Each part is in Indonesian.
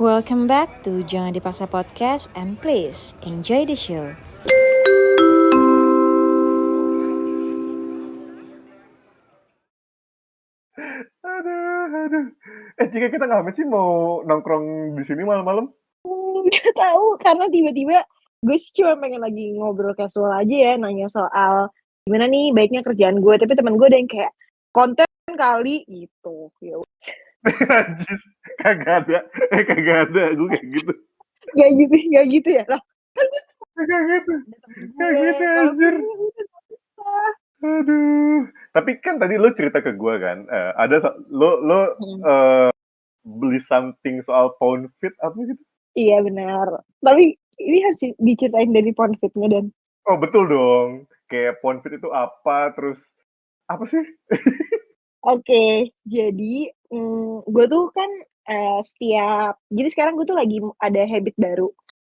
Welcome back to Jangan Dipaksa Podcast and please enjoy the show. Aduh. Jika kita ngapain sih mau nongkrong di sini malam-malam? Gak tahu karena tiba-tiba gue sih cuma pengen lagi ngobrol casual aja ya, nanya soal gimana nih baiknya kerjaan gue, tapi teman gue ada yang kayak konten kali gitu. Ya Anjir, kagak ada. Gue kayak gitu. gak gitu ya lah. Kagak gitu. Ada temen gue, kalau Anjir. gue udah gak bisa. Aduh. Tapi kan tadi lo cerita ke gue kan, lo beli something soal pound fit apa gitu? Iya benar. Tapi ini harus diceritain dari pound fitnya dan. Oh betul dong. Kayak pound fit itu apa? Terus apa sih? Oke, jadi gue tuh kan jadi sekarang gue tuh lagi ada habit baru.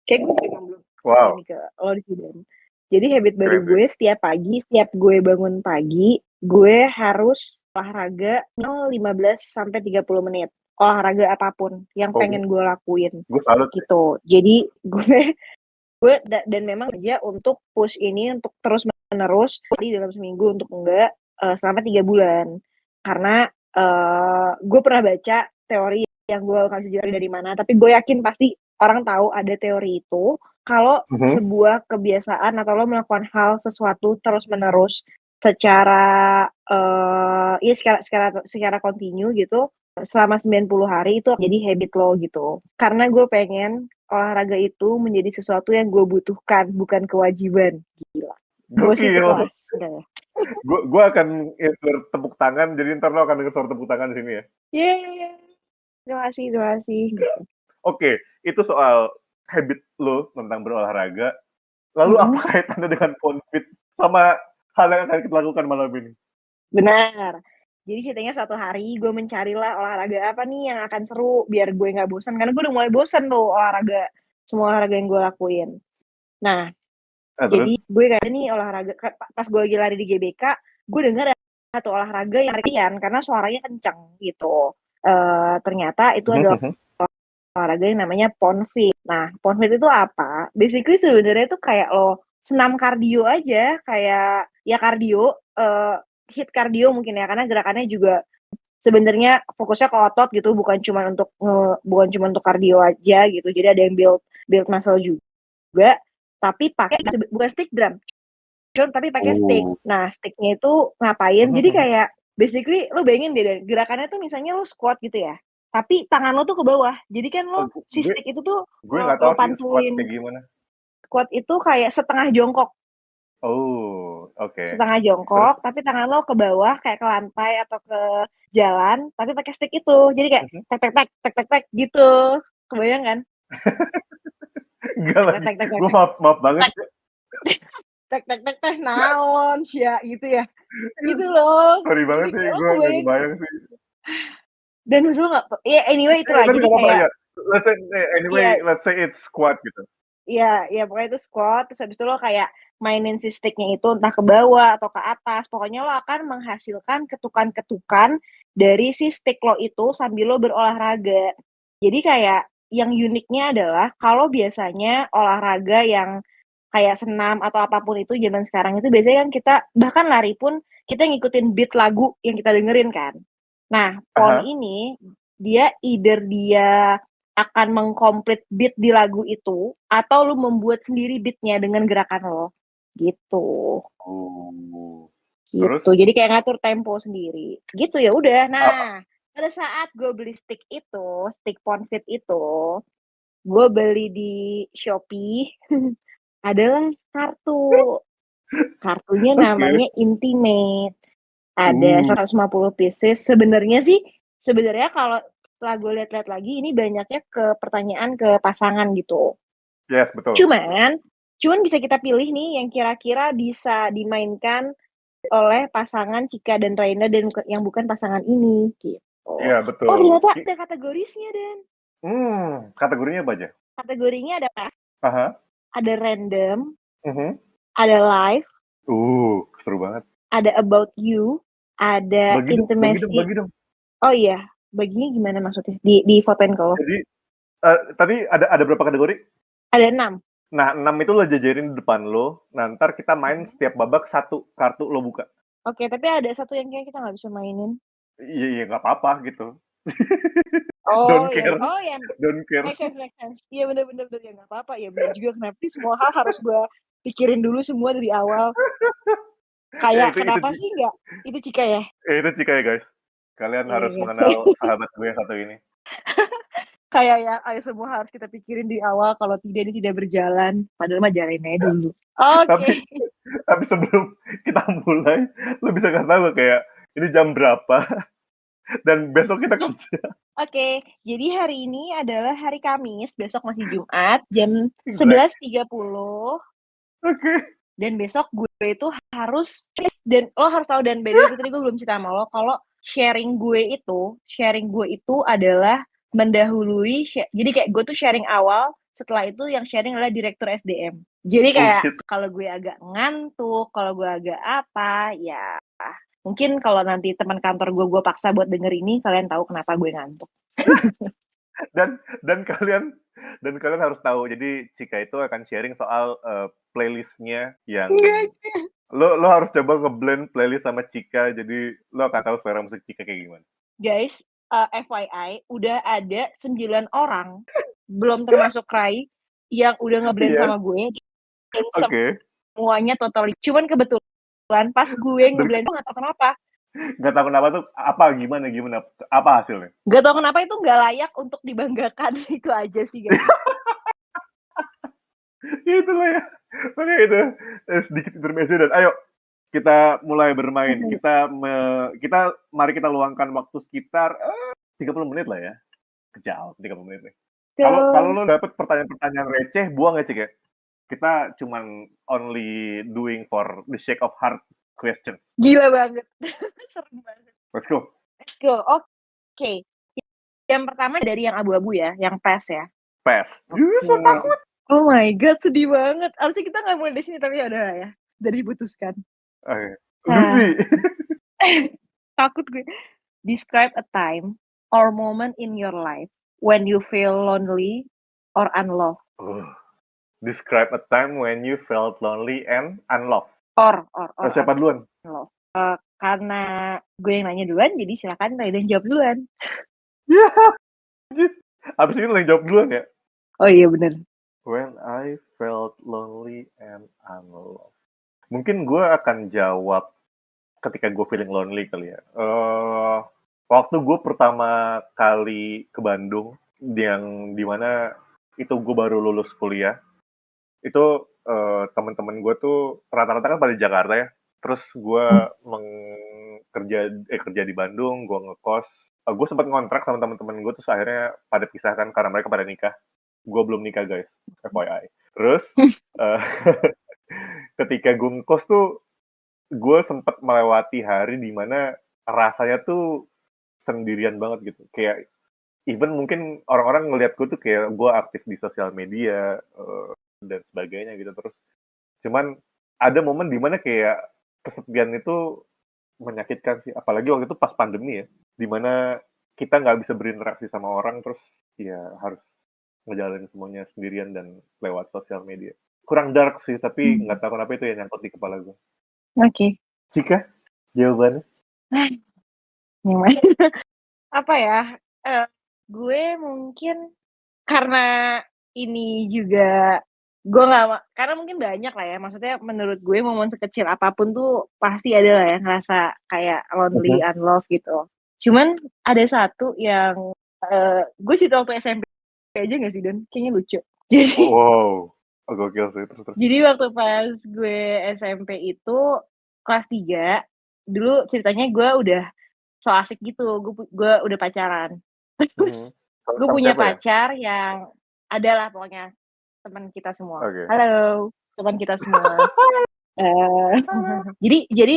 Kayak gue belum Wow. nih ke lo di sini. Jadi habit baru Keren, gue setiap pagi, setiap gue bangun pagi, gue harus olahraga 15 sampai 30 menit. Olahraga apapun yang pengen gue lakuin Gue salut. gitu. Jadi gue dan memang aja untuk push ini untuk terus menerus di dalam seminggu untuk enggak selama 3 bulan. Karena gue pernah baca teori yang gue kasih jari dari mana, tapi gue yakin pasti orang tahu ada teori itu kalau sebuah kebiasaan atau lo melakukan hal sesuatu terus menerus secara ya secara kontinu gitu selama 90 hari itu jadi habit lo gitu. Karena gue pengen olahraga itu menjadi sesuatu yang gue butuhkan, bukan kewajiban. Gila. Gue sih Gokil. kelas. Gue akan insert tepuk tangan, jadi ntar lo akan denger suara tepuk tangan di sini ya. Yeay. Terima kasih. Oke, itu soal habit lo tentang berolahraga. Lalu apa kaitannya dengan pound fit sama hal yang akan kita lakukan malam ini? Benar. Jadi ceritanya suatu hari gue mencarilah olahraga apa nih yang akan seru biar gue nggak bosan. Karena gue udah mulai bosan tuh semua olahraga yang gue lakuin. Nah, jadi gue kayak nih olahraga, pas gue lagi lari di GBK, gue dengar ada satu olahraga yang ringan karena suaranya kencang gitu. Ternyata itu adalah olahraga yang namanya pound fit. Nah, pound fit itu apa? Basically sebenarnya itu kayak lo senam kardio aja, kayak ya kardio, hit kardio mungkin ya, karena gerakannya juga sebenarnya fokusnya ke otot gitu, bukan cuma untuk kardio aja gitu. Jadi ada yang build muscle juga, tapi pakai bukan stick drum, tapi pakai stick. Nah, sticknya itu ngapain? Jadi kayak basically lo bayangin deh, gerakannya tuh misalnya lo squat gitu ya, tapi tangan lo tuh ke bawah. Jadi kan si stick itu tuh gue nggak tahu sih squat pantulin. kayak gimana. Squat itu kayak setengah jongkok. Oh, oke. Setengah jongkok, tapi tangan lo ke bawah kayak ke lantai atau ke jalan, tapi pakai stick itu. Jadi kayak tek gitu. Kebayang kan? Enggak lah. Gue maaf banget. Tek naon ya gitu ya. Gitu loh. Sorry banget sih, gue nggak kebayang sih. Dan maksud nggak, ya anyway itulah. Jadi kayak let's say it's squat gitu. Iya, pokoknya itu squat, terus habis itu lo kayak mainin si stick-nya itu entah ke bawah atau ke atas, pokoknya lo akan menghasilkan ketukan-ketukan dari si stick lo itu sambil lo berolahraga. Jadi kayak yang uniknya adalah kalau biasanya olahraga yang kayak senam atau apapun itu zaman sekarang itu biasanya kan kita bahkan lari pun kita ngikutin beat lagu yang kita dengerin kan. Nah, pound ini dia akan mengkomplit beat di lagu itu atau lu membuat sendiri beatnya dengan gerakan lo gitu. Terus? Gitu. Jadi kayak ngatur tempo sendiri. Gitu ya udah. Nah, pada saat gue beli stick pound fit itu, gue beli di Shopee adalah kartu. Kartunya namanya Intimate. Ada 150 pieces. Sebenarnya kalau setelah gue lihat-lihat lagi ini banyaknya ke pertanyaan ke pasangan gitu. Yes, betul. Cuman bisa kita pilih nih yang kira-kira bisa dimainkan oleh pasangan Cika dan Raina dan yang bukan pasangan ini gitu. Iya, betul. Oh, ternyata ada kategorisnya, Dan. Kategorinya apa aja? Kategorinya ada ada random, ada live, seru banget. ada about you, ada intimacy. Bagi dong. Oh iya, baginya gimana maksudnya? Di fotoin kalau. Jadi Tadi ada berapa kategori? Ada 6. Nah, 6 itu lo jajarin di depan lo. Nah, ntar kita main setiap babak 1 kartu lo buka. Oke, tapi ada satu yang kayak kita nggak bisa mainin. Iya, nggak apa-apa gitu. Oh Don't ya, care. oh ya, Don't care. make sense. Iya bener ya nggak apa-apa ya bener juga. Kenapa sih semua hal harus gue pikirin dulu semua dari awal? Kayak kenapa sih nggak? Itu Cika ya? Itu Cika ya guys. Kalian harus Iya. mengenal sahabat gue yang satu ini. Kayak ya, ayo semua harus kita pikirin di awal. Kalau tidak ini tidak berjalan. Padahal mah jalanin aja dulu. Oke. Tapi sebelum kita mulai, lo bisa kasih tahu kayak ini jam berapa dan besok kita kerja. Oke, jadi hari ini adalah hari Kamis, besok masih Jumat, jam 11.30. Oke. Dan besok gue itu harus, dan lo harus tahu, dan by the way tadi gue belum cerita sama lo, kalau sharing gue itu adalah mendahului, jadi kayak gue tuh sharing awal, setelah itu yang sharing adalah direktur SDM. Jadi kayak kalau gue agak ngantuk, kalau gue agak apa, ya mungkin kalau nanti teman kantor gue paksa buat denger ini, kalian tahu kenapa gue ngantuk. dan kalian harus tahu, jadi Cika itu akan sharing soal playlistnya yang lo harus coba ngeblend playlist sama Cika, jadi lo akan tahu selera musik Cika kayak gimana. Guys, FYI, udah ada 9 orang, belum termasuk Rai, yang udah ngeblend sama gue, dan semuanya totally. Cuman kebetulan pas gue ngeblend nggak tahu kenapa. Nggak tahu kenapa tuh, gimana, apa hasilnya? Nggak tahu kenapa itu nggak layak untuk dibanggakan, itu aja sih guys. Itulah ya, makanya itu sedikit intermezzo dan ayo kita mulai bermain. Mari kita luangkan waktu sekitar 30 menit lah ya. Kejauh 30 menit nih. Kalau lo dapet pertanyaan-pertanyaan receh, buang ya Cik ya. Kita cuman only doing for the sake of hard question. Gila banget. Serem banget. Let's go. Oke. Yang pertama dari yang abu-abu ya, yang PES ya. PES. So takut. Oh my god, sedih banget. Harusnya kita nggak mulai dari sini, tapi ya udah ya. Dari diputuskan. Oke. Lu sih. Takut gue. Describe a time or moment in your life when you feel lonely or unloved. Describe a time when you felt lonely and unloved. Or siapa duluan? Karena gue yang nanya duluan, jadi silakan Raiden jawab duluan. Ya. Abis ini lo yang jawab duluan ya? Oh iya benar. When I felt lonely and unloved. Mungkin gue akan jawab ketika gue feeling lonely kali ya. Waktu gue pertama kali ke Bandung, yang dimana itu gue baru lulus kuliah, itu teman-teman gue tuh rata-rata kan pada Jakarta ya. Terus gue kerja di Bandung, gue ngekos. Gue sempat ngontrak sama teman-teman gue, terus akhirnya pada pisahkan karena mereka pada nikah. Gue belum nikah guys, FYI. Terus ketika gue ngekos tuh, gue sempat melewati hari di mana rasanya tuh sendirian banget gitu. Kayak even mungkin orang-orang ngelihat gue tuh kayak gue aktif di sosial media dan sebagainya gitu. Terus cuman ada momen di mana kayak kesepian itu menyakitkan sih. Apalagi waktu itu pas pandemi ya, di mana kita nggak bisa berinteraksi sama orang, terus ya harus ngejalanin semuanya sendirian dan lewat sosial media. Kurang dark sih, tapi nggak tahu kenapa itu yang nyangkut di kepala gue. Oke. Cika, jawabannya? Yang mana? Apa ya? Gue mungkin karena ini juga gue nggak, karena mungkin banyak lah ya. Maksudnya menurut gue momen sekecil apapun tuh pasti ada lah ya ngerasa kayak lonely, unloved gitu. Cuman ada satu yang gue sih waktu SMP aja nggak sih Don? Kayaknya lucu. Jadi, gokil sih terus. Jadi waktu pas gue SMP itu kelas 3, dulu ceritanya gue udah so asik gitu, gue udah pacaran. Terus gue punya pacar yang adalah pokoknya teman kita semua. Halo teman kita semua. Jadi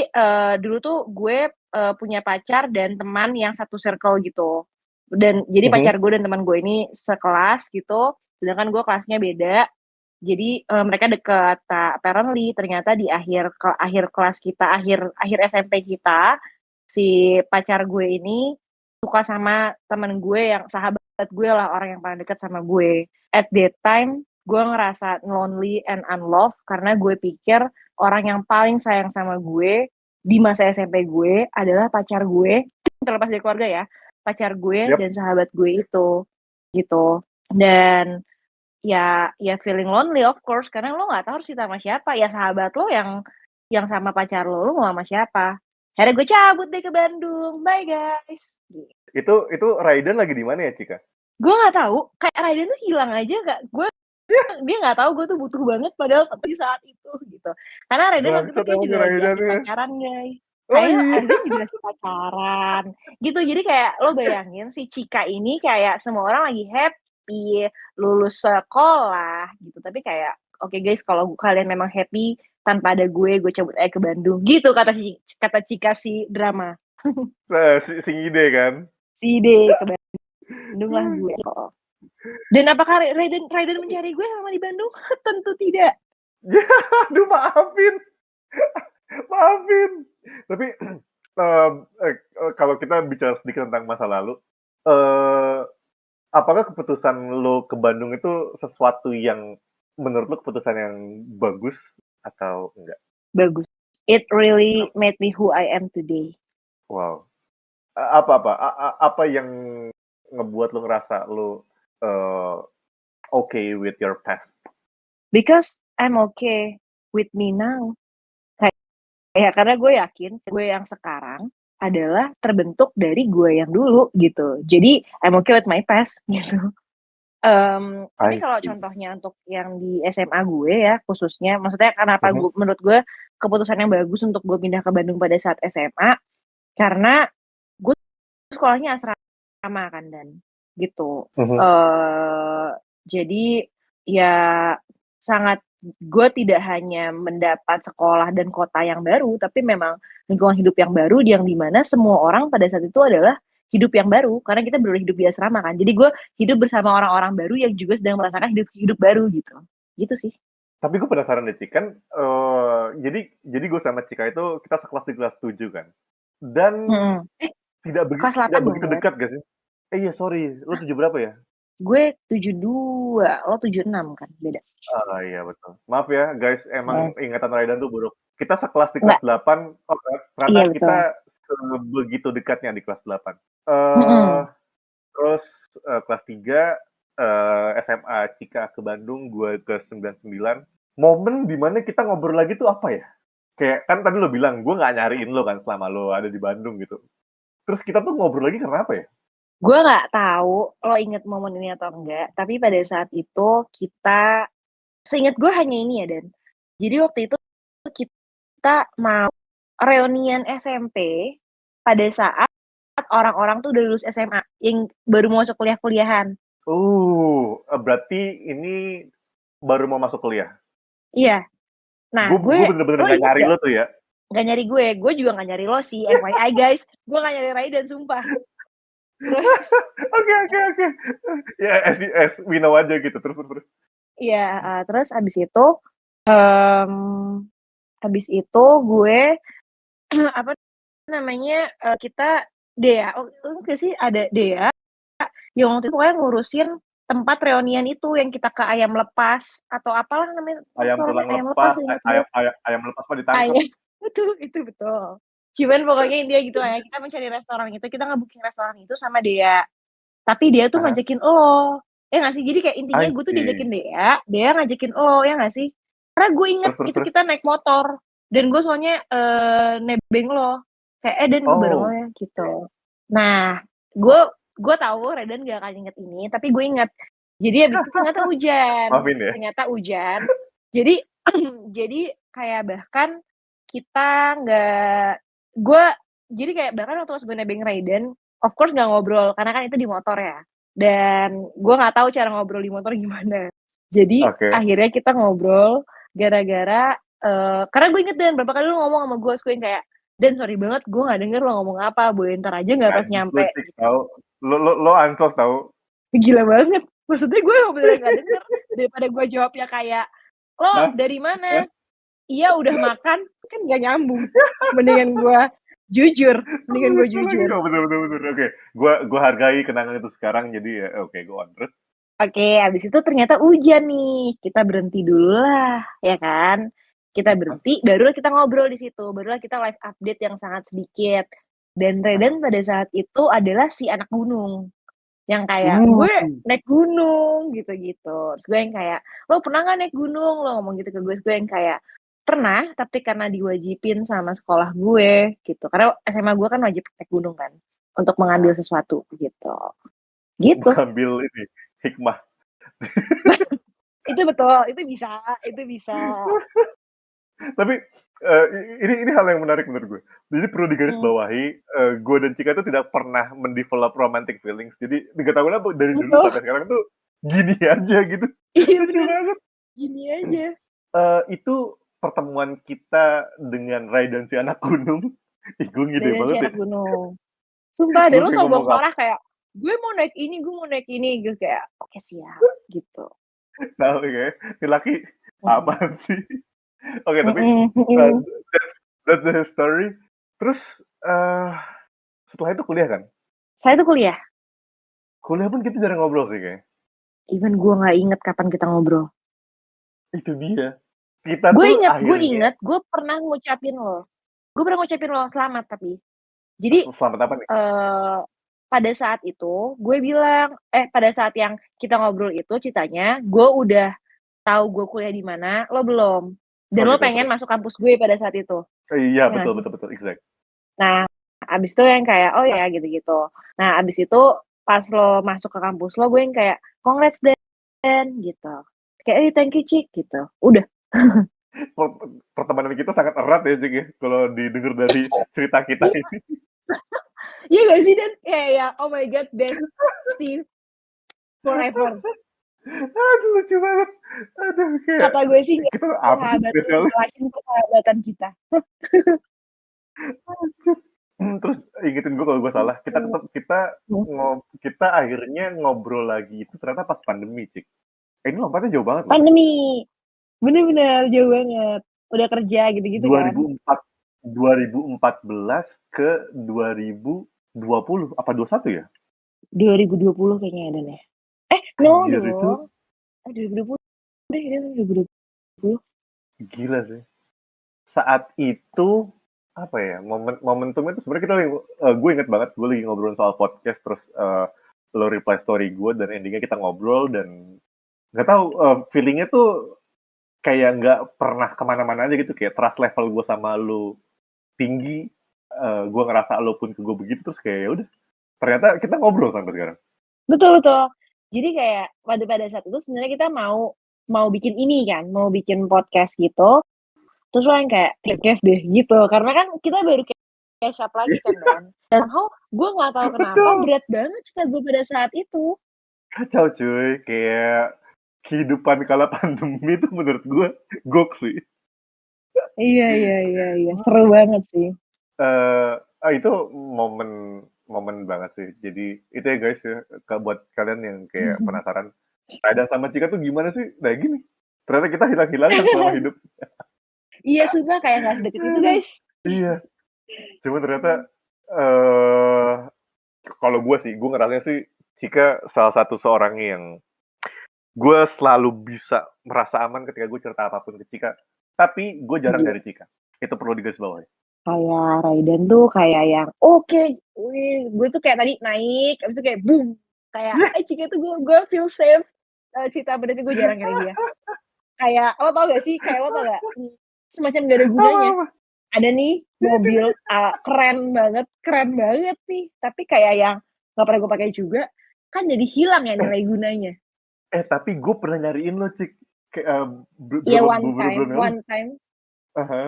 dulu tuh gue punya pacar dan teman yang satu circle gitu. Dan jadi pacar gue dan teman gue ini sekelas gitu, sedangkan gue kelasnya beda. Jadi mereka dekat. Apparently ternyata di akhir kelas kita, akhir SMP kita, si pacar gue ini suka sama teman gue yang sahabat gue lah orang yang paling dekat sama gue. At that time, gue ngerasa lonely and unloved karena gue pikir orang yang paling sayang sama gue di masa SMP gue adalah pacar gue, terlepas dari keluarga ya, pacar gue Yep. dan sahabat gue itu, gitu. Dan ya feeling lonely of course karena lo nggak tahu harus cerita sama siapa. Ya sahabat lo yang sama pacar lo mau sama siapa. Akhirnya gue cabut deh ke Bandung. Bye guys. Itu Raiden lagi di mana ya, Cika? Gue nggak tahu. Kayak Raiden tuh hilang aja gak. Dia nggak tahu gue tuh butuh banget padahal di saat itu gitu. Karena Raiden waktu itu Bangsat kayak emang juga lagi Raiden asik ya. pacaran guys. Oh Kayaknya iya. Raiden juga asik pacaran gitu. Jadi kayak lo bayangin si Cika ini kayak semua orang lagi happy lulus sekolah gitu. Tapi kayak oke guys, kalau kalian memang happy tanpa ada gue cabut aja ke Bandung gitu kata Cika si drama. Si ide kan. Si ide ke Bandung lah gue. Dan apakah Raiden mencari gue sama di Bandung? Tentu tidak. Aduh, maafin. Tapi kalau kita bicara sedikit tentang masa lalu, apakah keputusan lo ke Bandung itu sesuatu yang menurut lo keputusan yang bagus atau enggak? Bagus. It really made me who I am today. Wow. Apa yang ngebuat lo ngerasa lo okay with your past? Because I'm okay with me now. Kayak karena gue yakin gue yang sekarang adalah terbentuk dari gue yang dulu gitu. Jadi I'm okay with my past gitu. Tapi kalau contohnya untuk yang di SMA gue ya khususnya, maksudnya kenapa menurut gue keputusan yang bagus untuk gue pindah ke Bandung pada saat SMA, karena gue sekolahnya asrama kan dan gitu. Jadi ya sangat gue tidak hanya mendapat sekolah dan kota yang baru, tapi memang lingkungan hidup yang baru yang dimana semua orang pada saat itu adalah hidup yang baru karena kita benar hidup di asrama kan. Jadi gue hidup bersama orang-orang baru yang juga sedang merasakan hidup baru gitu sih. Tapi gue penasaran deh, Cik, kan jadi gue sama Cika itu kita sekelas di kelas 7 kan, dan tidak begitu dekat gak sih? Iya sorry, lo 7 berapa ya? Gue 72, lo 76 kan, beda. Oh iya betul. Maaf ya guys, emang ingatan Raiden tuh buruk. Kita sekelas di kelas 8, ternyata iya, kita sebegitu dekatnya di kelas 8. Terus kelas 3 SMA Cika ke Bandung, gue ke 99. Momen dimana kita ngobrol lagi tuh apa ya? Kayak kan tadi lo bilang, gue gak nyariin lo kan selama lo ada di Bandung gitu. Terus kita tuh ngobrol lagi karena apa ya? Gue gak tahu lo inget momen ini atau enggak, tapi pada saat itu kita, seingat gue hanya ini ya Dan. Jadi waktu itu kita mau reunian SMP pada saat orang-orang tuh udah lulus SMA, yang baru mau masuk kuliah-kuliahan. Berarti ini baru mau masuk kuliah? Iya. Nah, gue bener-bener gak nyari lo tuh ya? Gak nyari gue juga gak nyari lo sih, FYI guys. Gue gak nyari Raiden, sumpah. Oke. Ya, as we know aja gitu, terus. Iya, terus abis itu gue apa namanya kita Dea, sih ada Dea yang waktu itu pokoknya ngurusin tempat reunian itu yang kita ke ayam lepas atau apalah namanya, ayam lepas mah ditangkap. Itu betul. Cuman pokoknya dia gitu lah ya, kita mencari restoran itu, kita nge-booking restoran itu sama Dea. Tapi dia tuh ngajakin lo. Ya nggak sih? Jadi kayak intinya gue tuh diajakin Dea ngajakin lo, ya nggak sih? Karena gue inget itu kita naik motor. Dan gue soalnya nebeng lo. Kayak Dan gue bareng lo ya, gitu. Nah, gue tahu Raiden gak akan inget ini, tapi gue inget. Jadi abis itu ternyata hujan. Maafin ya. Ternyata hujan. Jadi kayak bahkan kita jadi kayak bahkan waktu pas gue nebeng Raiden, of course gak ngobrol, karena kan itu di motor ya. Dan gue gak tahu cara ngobrol di motor gimana. Jadi akhirnya kita ngobrol gara-gara, karena gue inget Dan, berapa kali lu ngomong sama gue kayak, Dan sorry banget, gue gak denger lo ngomong apa, boleh ntar aja gak pas nyampe. Lo ansos tau. Gila banget. Maksudnya gue beneran gak denger. Daripada gue jawabnya kayak, lo dari mana? Iya udah makan, kan gak nyambung. Mendingan gue Jujur, mendingan gue Lucu lagi. jujur. Oh, bener. Oke, gua hargai kenangan itu sekarang, jadi ya oke, go on. Terus? Oke, abis itu ternyata hujan nih. Kita berhenti dulu lah, ya kan? Kita Hah? berhenti, barulah kita ngobrol di situ. Barulah kita live update yang sangat sedikit. Dan Aha. Reden pada saat itu adalah si anak gunung. Yang kayak, Uh, gue naik gunung, gitu-gitu. Terus gue yang kayak, lo pernah gak naik gunung? Lo ngomong gitu ke gue. Terus gue yang kayak, pernah, tapi karena diwajibin sama sekolah gue, gitu. Karena SMA gue kan wajib naik gunung kan. Untuk mengambil ah, sesuatu, gitu. Gitu. mengambil ini hikmah. Itu betul, itu bisa, itu bisa. Tapi ini hal yang menarik menurut gue. Jadi perlu Hmm, digarisbawahi, gue dan Cika tuh tidak pernah mendevelop romantic feelings. Jadi nggak tahu kenapa dari dulu betul. sampai sekarang tuh gini aja gitu. Iya Lucu bener, banget. gini aja. Itu pertemuan kita dengan Rai dan si anak gunung. Ih, gue ngide Dari si banget ya. anak gunung. Sumpah, Gue dan lu kayak sombong ngomong parah kayak, gue mau naik ini, gue mau naik ini. Gue kayak, oke siap, gitu. tahu ya, ini laki Mhm. apaan sih? Oke, tapi Mhm, mhm. that's the story. Terus eh setelah itu kuliah kan? Saya tuh kuliah. Kuliah pun kita jarang ngobrol sih kayaknya. Even gue nggak inget kapan kita ngobrol. Itu dia. Kita tuh Gue akhirnya inget, gue pernah ngucapin lo. Gue pernah ngucapin lo selamat tapi. Jadi selamat apa nih? pada saat itu gue bilang, pada saat yang kita ngobrol itu ceritanya, gue udah tahu gue kuliah di mana, lo belum. Dan Oh lo gitu, pengen terus? masuk kampus gue pada saat itu. Iya, Ya nggak betul sih? betul betul, exact. Nah, abis itu yang kayak, oh ya gitu-gitu. Nah, abis itu pas lo masuk ke kampus lo, gue yang kayak, congrats Den, gitu. Kayak, thank you Cik, gitu. Udah. Per pertemanan kita sangat erat ya, Cik, ya, kalau didengar dari cerita kita Iya, ini. iya gak sih Den? Kayak ya, oh my god, bestie forever. Aduh, lucu banget. Aduh, kayak Kata gue sih, gak kita ada apa sih sahabat yang spesialnya? ngalahin persahabatan kita. Anjir. Terus ingetin gue kalau gue salah, kita akhirnya ngobrol lagi itu ternyata pas pandemi, Cik. Ini lompatnya jauh banget loh. Pandemi. Bener-bener, jauh banget. Udah kerja gitu-gitu kan. 2004 2014 ke 2020 apa 21 ya? 2020 kayaknya ya, Dan ya. No Anjir itu dong. 2020 deh, Dan 2020. gila sih. Saat itu apa ya? Momentumnya itu sebenarnya kita gue inget banget gue lagi ngobrol soal podcast terus lo reply story gue dan endingnya kita ngobrol dan nggak tahu feelingnya tuh kayak nggak pernah kemana-mana aja gitu kayak trust level gue sama lo tinggi gue ngerasa lo pun ke gue begitu terus kayak ya udah ternyata kita ngobrol sampai sekarang. Betul betul. Jadi kayak pada saat itu sebenarnya kita mau bikin ini kan, mau bikin podcast gitu. Terus lo yang kayak podcast deh gitu. Karena kan kita baru kayak catch up lagi kan Dan. Dan gue nggak tahu kenapa Betul. berat banget cerita gue pada saat itu. Kacau cuy, kayak kehidupan kala pandemi itu menurut gue gok sih. Iya. Seru banget sih. Itu momen momen banget sih. Jadi itu ya guys ya, buat kalian yang kayak penasaran, Radang sama Cika tuh gimana sih? Nah gini, ternyata kita hilang-hilangan selama hidup. Iya, sumpah kayak nggak sedekat itu Aduh. guys. Iya, cuma ternyata eh kalau gue sih, gue ngerasanya sih Cika salah satu seorang yang gue selalu bisa merasa aman ketika gue cerita apapun ke Cika. Tapi gue jarang Iya. dari Cika. Itu perlu digarisbawahi. Kayak Raiden tuh kayak yang oke, wih, gue tuh kayak tadi naik, abis itu kayak boom, kayak Cika tuh gue feel safe. Cerita berarti gue jarang nyari dia. Kayak lo tau gak sih? Kayak lo tau gak? Semacam gak ada gunanya. Apa-apa. Ada nih mobil keren banget nih. Tapi kayak yang nggak pernah gue pakai juga, kan jadi hilang ya nilai gunanya. Tapi gue pernah nyariin lo, Cik. Kayak Iya beberapa bulan lalu. one time. Aha.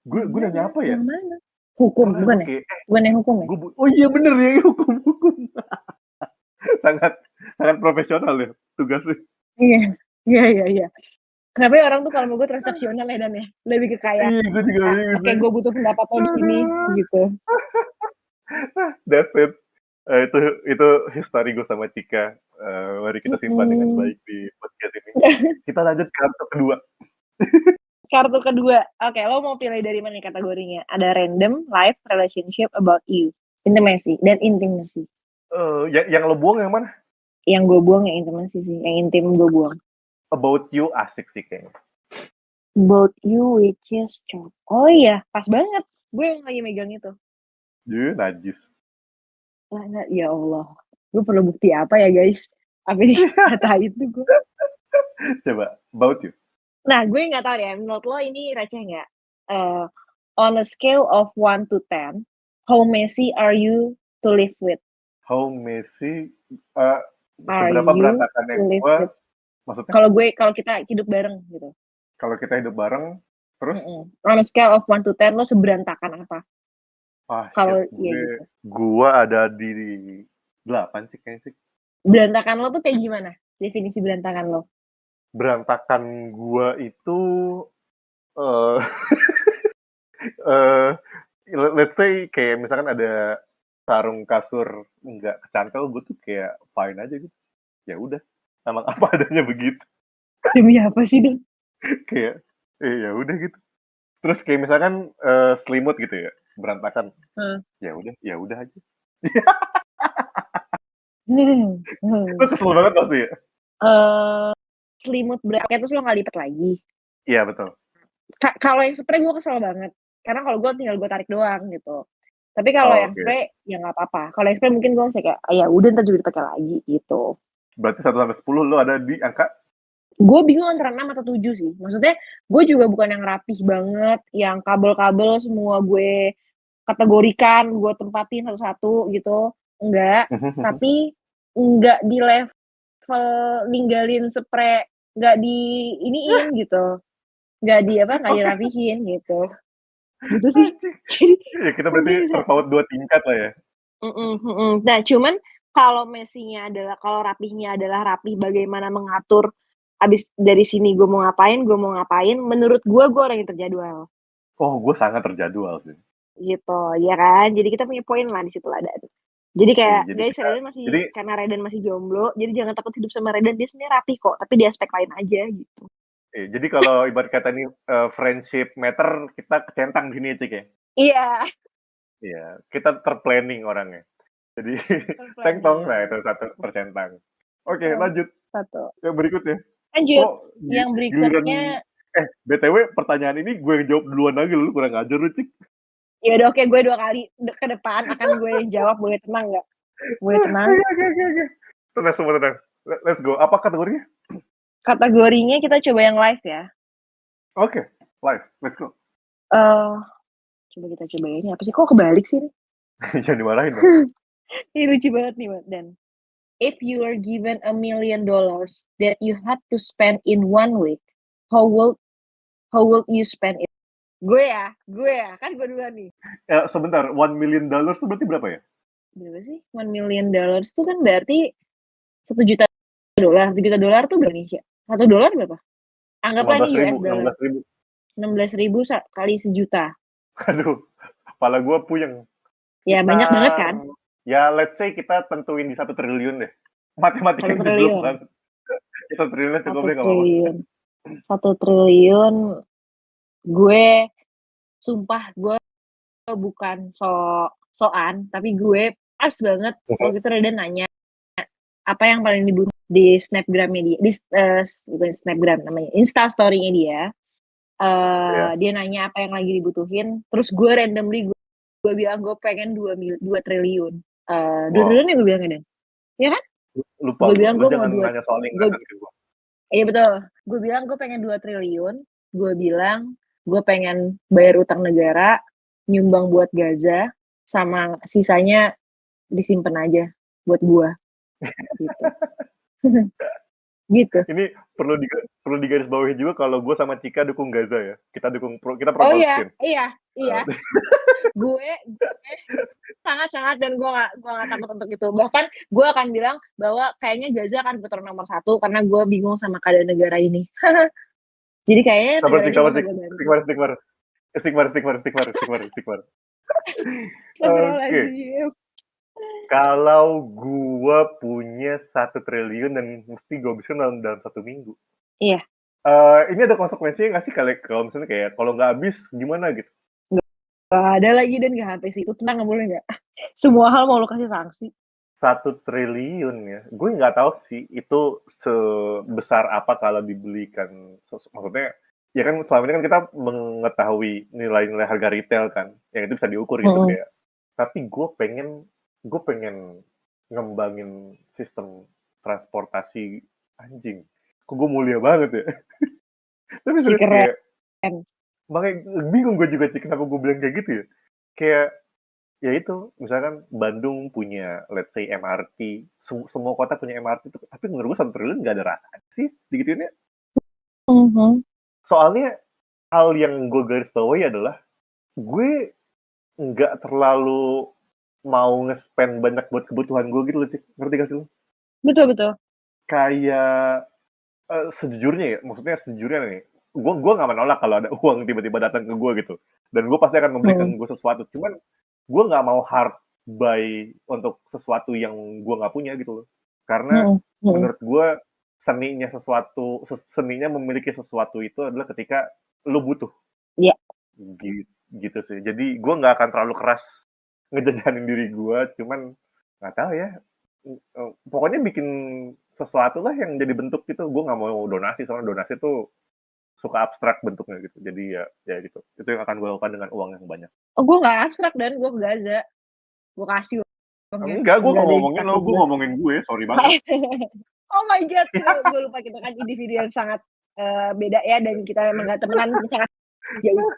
Yang Gue nanya mana? apa ya? Yang mana? Hukum, Karena bukan gue ya? kayak, Bukan yang hukum ya? oh iya bener ya, hukum. sangat sangat profesional ya tugasnya. Iya. Kenapa ya orang tuh kalau mau gue transaksional ya Dan ya? Lebih ke kayak, Iya, gue juga bingung oke sih. gue butuh pendapat lo di sini, Aduh. gitu. That's it. Itu history gue sama Cika. Mari kita simpan dengan baik di podcast ini. Kita lanjut ke episode kedua. Kartu kedua. Oke, lo mau pilih dari mana nih kategorinya? Ada random, life, relationship, about you, intimacy, dan intimacy. Yang lo buang yang mana? Yang gue buang yang intimacy sih. Yang intim gue buang. About you asik sih kayaknya. About you, which is cok. Oh iya, pas banget. Gue yang lagi megang itu. Najis. Ya Allah. Gue perlu bukti apa ya guys? Apa nih kata itu gue? Coba, about you. Nah, gue nggak tahu ya. Menurut lo ini receh nggak? On a scale of 1 to 10, how messy are you to live with? How messy, Are seberapa you berantakannya to live gue, with? maksudnya Kalau kita hidup bareng gitu. kalau kita hidup bareng, terus, On a scale of 1 to 10, lo seberantakan apa? Kalau shit, ya gitu. gue ada di 8 sih kayaknya sih. Berantakan lo tuh kayak gimana? Definisi berantakan lo? Berantakan gue itu, eh eh, let's say kayak misalkan ada sarung kasur nggak kecantol, gue tuh kayak fine aja gitu. Ya udah, emang apa adanya begitu. Demi apa sih, Dong? Kayak, ya udah gitu. Terus kayak misalkan selimut gitu ya, berantakan. Ya udah aja. Lu kesel banget pasti ya? Selimut berantakan terus lo nggak lipat lagi? Iya betul. Kalau yang spray gue kesel banget. Karena kalau gue tinggal gue tarik doang gitu. Tapi kalau yang spray ya nggak apa-apa. Kalau yang spray mungkin gue bisa kayak ya udah ntar juga dipakai lagi gitu. Berarti 1 sampai 10 lo ada di angka? Gue bingung antara 6 atau 7 sih. Maksudnya gue juga bukan yang rapih banget, yang kabel-kabel semua gue kategorikan, gue tempatin satu-satu gitu. Enggak. Tapi enggak di level ninggalin spray, enggak di iniin gitu. Enggak dirapihin gitu. Gitu sih. Jadi Ya kita berarti terpaut 2 tingkat lah ya. Nah, cuman kalau messinya adalah, kalau rapihnya adalah rapih bagaimana mengatur abis dari sini gue mau ngapain, menurut gue orang yang terjadwal. Oh, gue sangat terjadwal sih. Gitu, ya kan? Jadi kita punya poin lah di situ lah. Jadi kayak, jadi guys, karena Redan masih jomblo, jadi jangan takut hidup sama Redan, dia sebenarnya rapih kok, tapi di aspek lain aja gitu. Jadi kalau ibarat kata nih friendship matter, kita kecentang gini Cik ya? Iya, kita terplanning orangnya. Jadi, teng-tong, nah itu 1 percentang. Oke, lanjut. Yang berikutnya. Lanjut, yang berikutnya. BTW pertanyaan ini gue yang jawab duluan lagi, lu kurang ajar lu Cik. Ya udah, oke, gue 2 kali ke depan akan gue yang jawab, boleh tenang nggak? Boleh tenang? Oke. Tenang semua, tenang. Let's go. Apa kategorinya? Kategorinya kita coba yang live ya. Oke, live. Let's go. Coba kita coba ini apa sih? Kok kebalik sih? Jangan dimarahin dong. Ini lucu banget nih, Dan. If you are given $1 million that you had to spend in 1 week, how will you spend it? Gue ya, kan gue duluan nih. Sebentar, $1 million itu berarti berapa ya? Berapa sih? $1 million itu kan berarti $1 juta. $1 juta tuh Indonesia. $1 berapa? Anggaplah ini US dollar. 16.000 kali sejuta. Aduh, kepala gue puyeng. Ya banyak banget kan? Ya let's say kita tentuin di 1 triliun deh. Matematikanya goblok banget. 1 triliun cukup deh kalau mau. 1 triliun. Gue sumpah gue bukan soan, tapi gue pas banget waktu itu Redan nanya apa yang paling dibutuhin di Snapgram-nya dia, bukan Snapgram namanya, Insta story-nya dia. Dia nanya apa yang lagi dibutuhin, terus gue randomly gue bilang gue pengen 2 triliun. 2 triliun ya gue bilangnya, Dan? Ya kan? Lupa, gue bilang gue jangan mau nanya soal ingatan ke gue. Iya betul, gue bilang gue pengen 2 triliun, gue bilang gue pengen bayar utang negara, nyumbang buat Gaza, sama sisanya disimpan aja buat gue. Gitu. Gitu. Ini perlu digarisbawahi juga kalau gue sama Cika dukung Gaza ya. Kita Palestine. Oh iya. gue sangat dan gue nggak takut untuk itu. Bahkan gue akan bilang bahwa kayaknya Gaza akan putar nomor 1 karena gue bingung sama keadaan negara ini. Jadi kayaknya Istighfar. Oke. Kalau gue punya 1 triliun dan mesti gue habisin dalam 1 minggu. Iya. Ini ada konsekuensinya nggak sih kalau misalnya kayak kalau nggak habis gimana gitu? Nggak ada lagi dan nggak sampai situ. Tenang, nggak boleh nggak? Semua hal mau lo kasih sanksi. 1 triliun ya. Gue nggak tahu sih itu sebesar apa kalau dibelikan. Maksudnya, ya kan selama ini kan kita mengetahui nilai-nilai harga retail kan, yang itu bisa diukur gitu Mm-mm. kayak. Tapi gue pengen ngembangin sistem transportasi anjing. Kok gue mulia banget ya. Tapi Si serius keren. kayak, makanya bingung gue juga sih kenapa gue bilang kayak gitu ya. Kayak ya itu, misalkan Bandung punya let's say MRT, semua kota punya MRT tuh, tapi menurut gue 1 triliun nggak ada rasanya sih digituinnya. Mhm. Soalnya hal yang gue garis bawahi adalah gue nggak terlalu mau nge-spend banyak buat kebutuhan gue gitu loh, Cik. Ngerti gak sih lo? Betul. Kayak sejujurnya ya, maksudnya sejujurnya nih, gue nggak menolak kalau ada uang tiba-tiba datang ke gue gitu, dan gue pasti akan memberikan Mm. gue sesuatu. Cuman gue nggak mau hard buy untuk sesuatu yang gue nggak punya gitu loh. Karena Mm. Mm. menurut gue seninya memiliki sesuatu itu adalah ketika lo butuh. Iya. Gitu sih. Jadi gue nggak akan terlalu keras ngejajanin diri gue, cuman nggak tahu ya. Pokoknya bikin sesuatu lah yang jadi bentuk gitu. Gue nggak mau donasi, soalnya donasi tuh suka abstrak bentuknya gitu. Jadi ya gitu. Itu yang akan gue lakukan dengan uang yang banyak. Oh, gue nggak abstrak dan gue ke Gaza. Gue kasih uangnya. Enggak, gue Nggak nggak ada yang ngomongin lo, takut gue gue. ngomongin gue. Sorry banget. Oh my god, gue lupa kita kan individu yang sangat beda ya, dan kita memang gak temenan sangat jauh.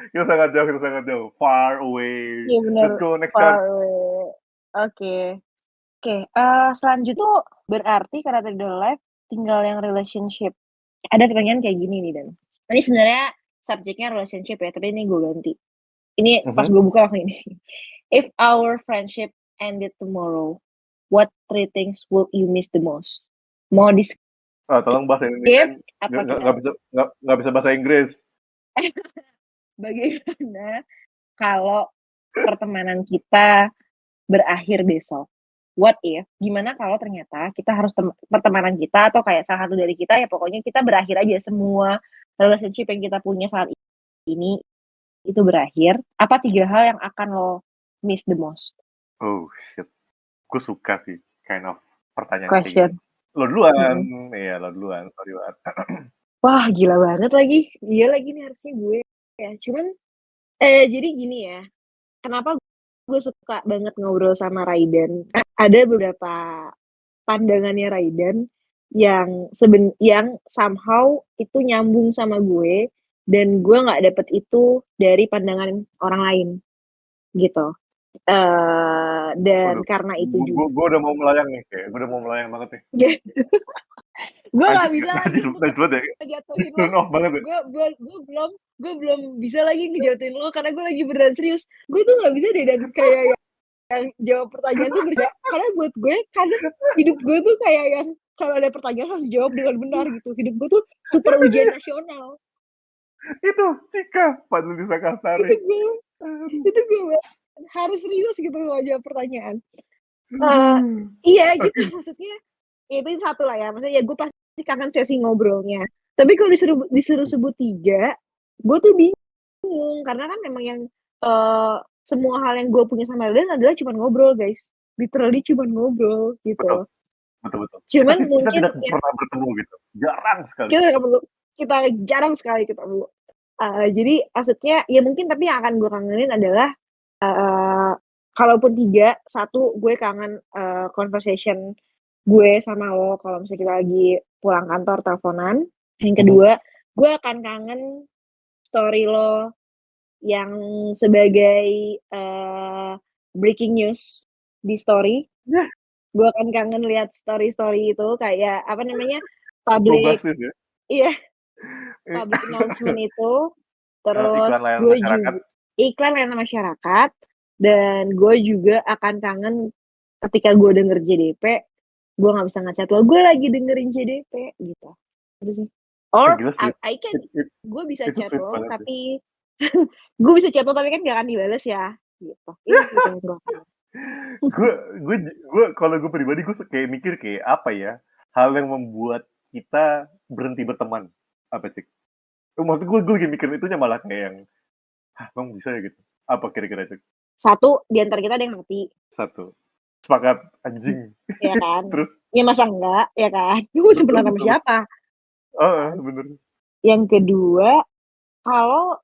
Kita sangat jauh. Far away. Iya benar. Let's go next Far card. away. Oke. Selanjutnya tuh berarti karena tadi udah live, tinggal yang relationship. Ada pertanyaan kayak gini nih, Dan. Ini sebenarnya subjeknya relationship ya, tapi ini gue ganti. Ini pas gue buka langsung ini. If our friendship ended tomorrow, what 3 things would you miss the most? Mau di Tolong bahasa Indonesia. atau Nggak bisa bahasa Inggris. bagaimana kalau pertemanan kita berakhir besok? What if? Gimana kalau ternyata kita harus pertemanan kita atau kayak salah satu dari kita ya pokoknya kita berakhir aja, semua relationship yang kita punya saat ini itu berakhir. Apa 3 hal yang akan lo miss the most? Oh shit. Gue suka sih kind of pertanyaan kayak Question. gitu. Lo duluan. Iya, lo duluan. Sorry banget. Wah, gila banget lagi. Iya lagi nih harusnya gue ya. Cuman jadi gini ya. Kenapa gue suka banget ngobrol sama Raiden? Ada beberapa pandangannya Raiden yang somehow itu nyambung sama gue dan gue nggak dapet itu dari pandangan orang lain gitu. Dan Waduh, karena itu juga gue udah mau melayang nih, kayak gue udah mau melayang banget nih. gue nggak Najis bisa lagi najis banget ya. ngejatuhin lo. Turn off banget ya. Gue belum bisa lagi ngejatuhin lo karena gue lagi beneran serius. Gue tuh nggak bisa deh dan kayak yang jawab pertanyaan tuh berbeda. Karena buat gue, karena hidup gue tuh kayak yang kalau ada pertanyaan harus jawab dengan benar gitu. Hidup gue tuh super ujian nasional. Itu Cika, Fadlisa Kastari. Itu gue harus serius gitu kalau jawab pertanyaan. Iya gitu maksudnya. Itu satu lah ya. Maksudnya ya gue pasti kangen sesi ngobrolnya. Tapi kalau disuruh sebut 3, gue tuh bingung karena kan memang yang semua hal yang gue punya sama Raiden adalah cuma ngobrol, guys. Literally cuma ngobrol gitu. Betul. Cuman kita mungkin tidak pernah bertemu gitu. Jarang sekali. Kita jarang sekali ketemu. Jadi maksudnya ya mungkin tapi yang akan gue kangenin adalah kalaupun 3, 1 gue kangen conversation gue sama lo kalau misalnya kita lagi pulang kantor teleponan. Yang kedua, gue akan kangen story lo yang sebagai breaking news di story. Gue akan kangen lihat story-story itu kayak apa namanya public ya? Iya, public announcement itu. Terus gue juga iklan layanan masyarakat, dan gue juga akan kangen ketika gue denger JDP, gue nggak bisa ngechat lo, gue lagi dengerin JDP gitu. Gitu sih. Or gue bisa chat lo tapi gue bisa chat lo tapi kan gak akan dibales ya gitu. gue kalau gue pribadi gue kayak mikir kayak apa ya hal yang membuat kita berhenti berteman Apa Cik? Maksud gue lagi mikir itunya malah kayak yang, hah emang bisa ya gitu? Apa kira-kira Cik? Satu di antara kita ada yang mati. Satu, sepakat anjing. Ya kan? Terus? Ya masa enggak, ya kan? Lu temenan sama Betul. siapa? Bener. Yang kedua, kalau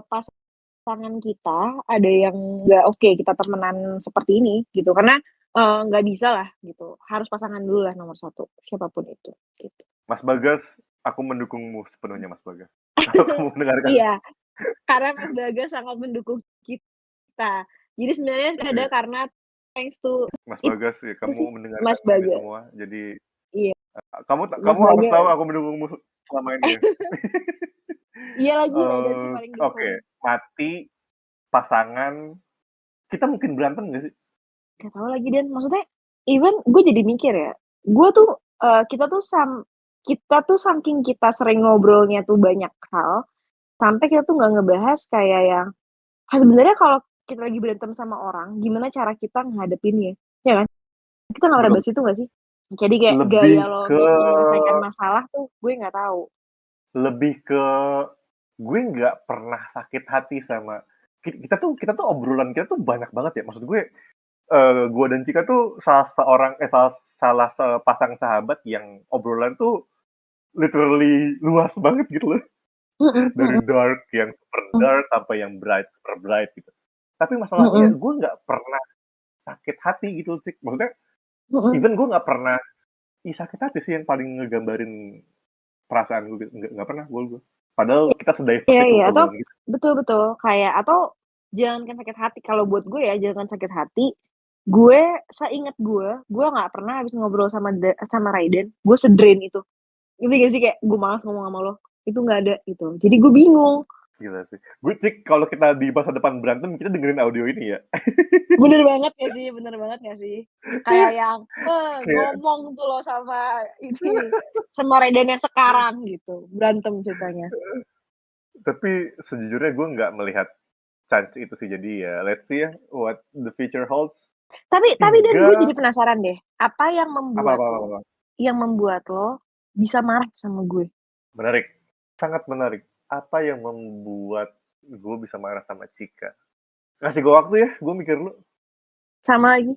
pasangan kita ada yang nggak oke kita temenan seperti ini gitu, karena nggak bisa lah gitu, harus pasangan dulu lah nomor satu, siapapun itu. Gitu. Mas Bagas, aku mendukungmu sepenuhnya Mas Bagas. Kalau kamu mendengarkan. Iya, karena Mas Bagas sangat mendukung kita. Jadi sebenarnya ada karena thanks to Mas Bagas ya, itu sih, kamu mendengarkan Mas ini Bagas. semua. Jadi Iya, kamu Mas harus tahu Bagas. aku mendukungmu selama ini ya. Iya lagi Raidan sih paling dukung. Oke, mati pasangan kita mungkin berantem nggak sih? Gak tau lagi Dan, maksudnya even gue jadi mikir ya, gue tuh kita tuh saking kita sering ngobrolnya tuh banyak hal, sampai kita tuh nggak ngebahas kayak yang sebenarnya kalau kita lagi berantem sama orang, gimana cara kita ngadepinnya, ya kan? Kita nggak pernah Belum. bahas itu nggak sih? Jadi kayak Lebih gaya lo ke buat menyelesaikan masalah tuh gue nggak tahu. lebih ke gue nggak pernah sakit hati sama kita tuh obrolan kita tuh banyak banget ya. Maksud gue dan Cika tuh salah sepasang sahabat yang obrolan tuh literally luas banget gitu loh. Dari dark yang super dark sampai yang super bright gitu. Tapi masalahnya gue nggak pernah sakit hati gitu Cik. Maksudnya even gue nggak pernah sakit hati sih yang paling ngegambarin perasaan gue gitu. Nggak pernah gue. Padahal kita sedivers itu Iya, atau obrolan gitu. betul kayak atau jangankan sakit hati, kalau buat gue ya jangan sakit hati. Gue seingat gue nggak pernah habis ngobrol sama Raiden, gue se-drain itu. Ngerti gak sih kayak gue malas ngomong sama lo, itu nggak ada gitu. Jadi gue bingung. Gila sih. Gue Cik, kalau kita di masa depan berantem, kita dengerin audio ini ya. Bener banget gak sih? Kayak yang Kayak ngomong tuh lo sama ini, sama Raiden yang sekarang gitu, berantem ceritanya. tapi sejujurnya gue nggak melihat chance itu sih. Jadi ya let's see ya what the future holds. Tapi Dan gue Hingga jadi penasaran deh, apa yang apa. membuat lo bisa marah sama gue? Menarik, sangat menarik. Apa yang membuat gue bisa marah sama Cika? Kasih gue waktu ya, gue mikir lu. Sama lagi,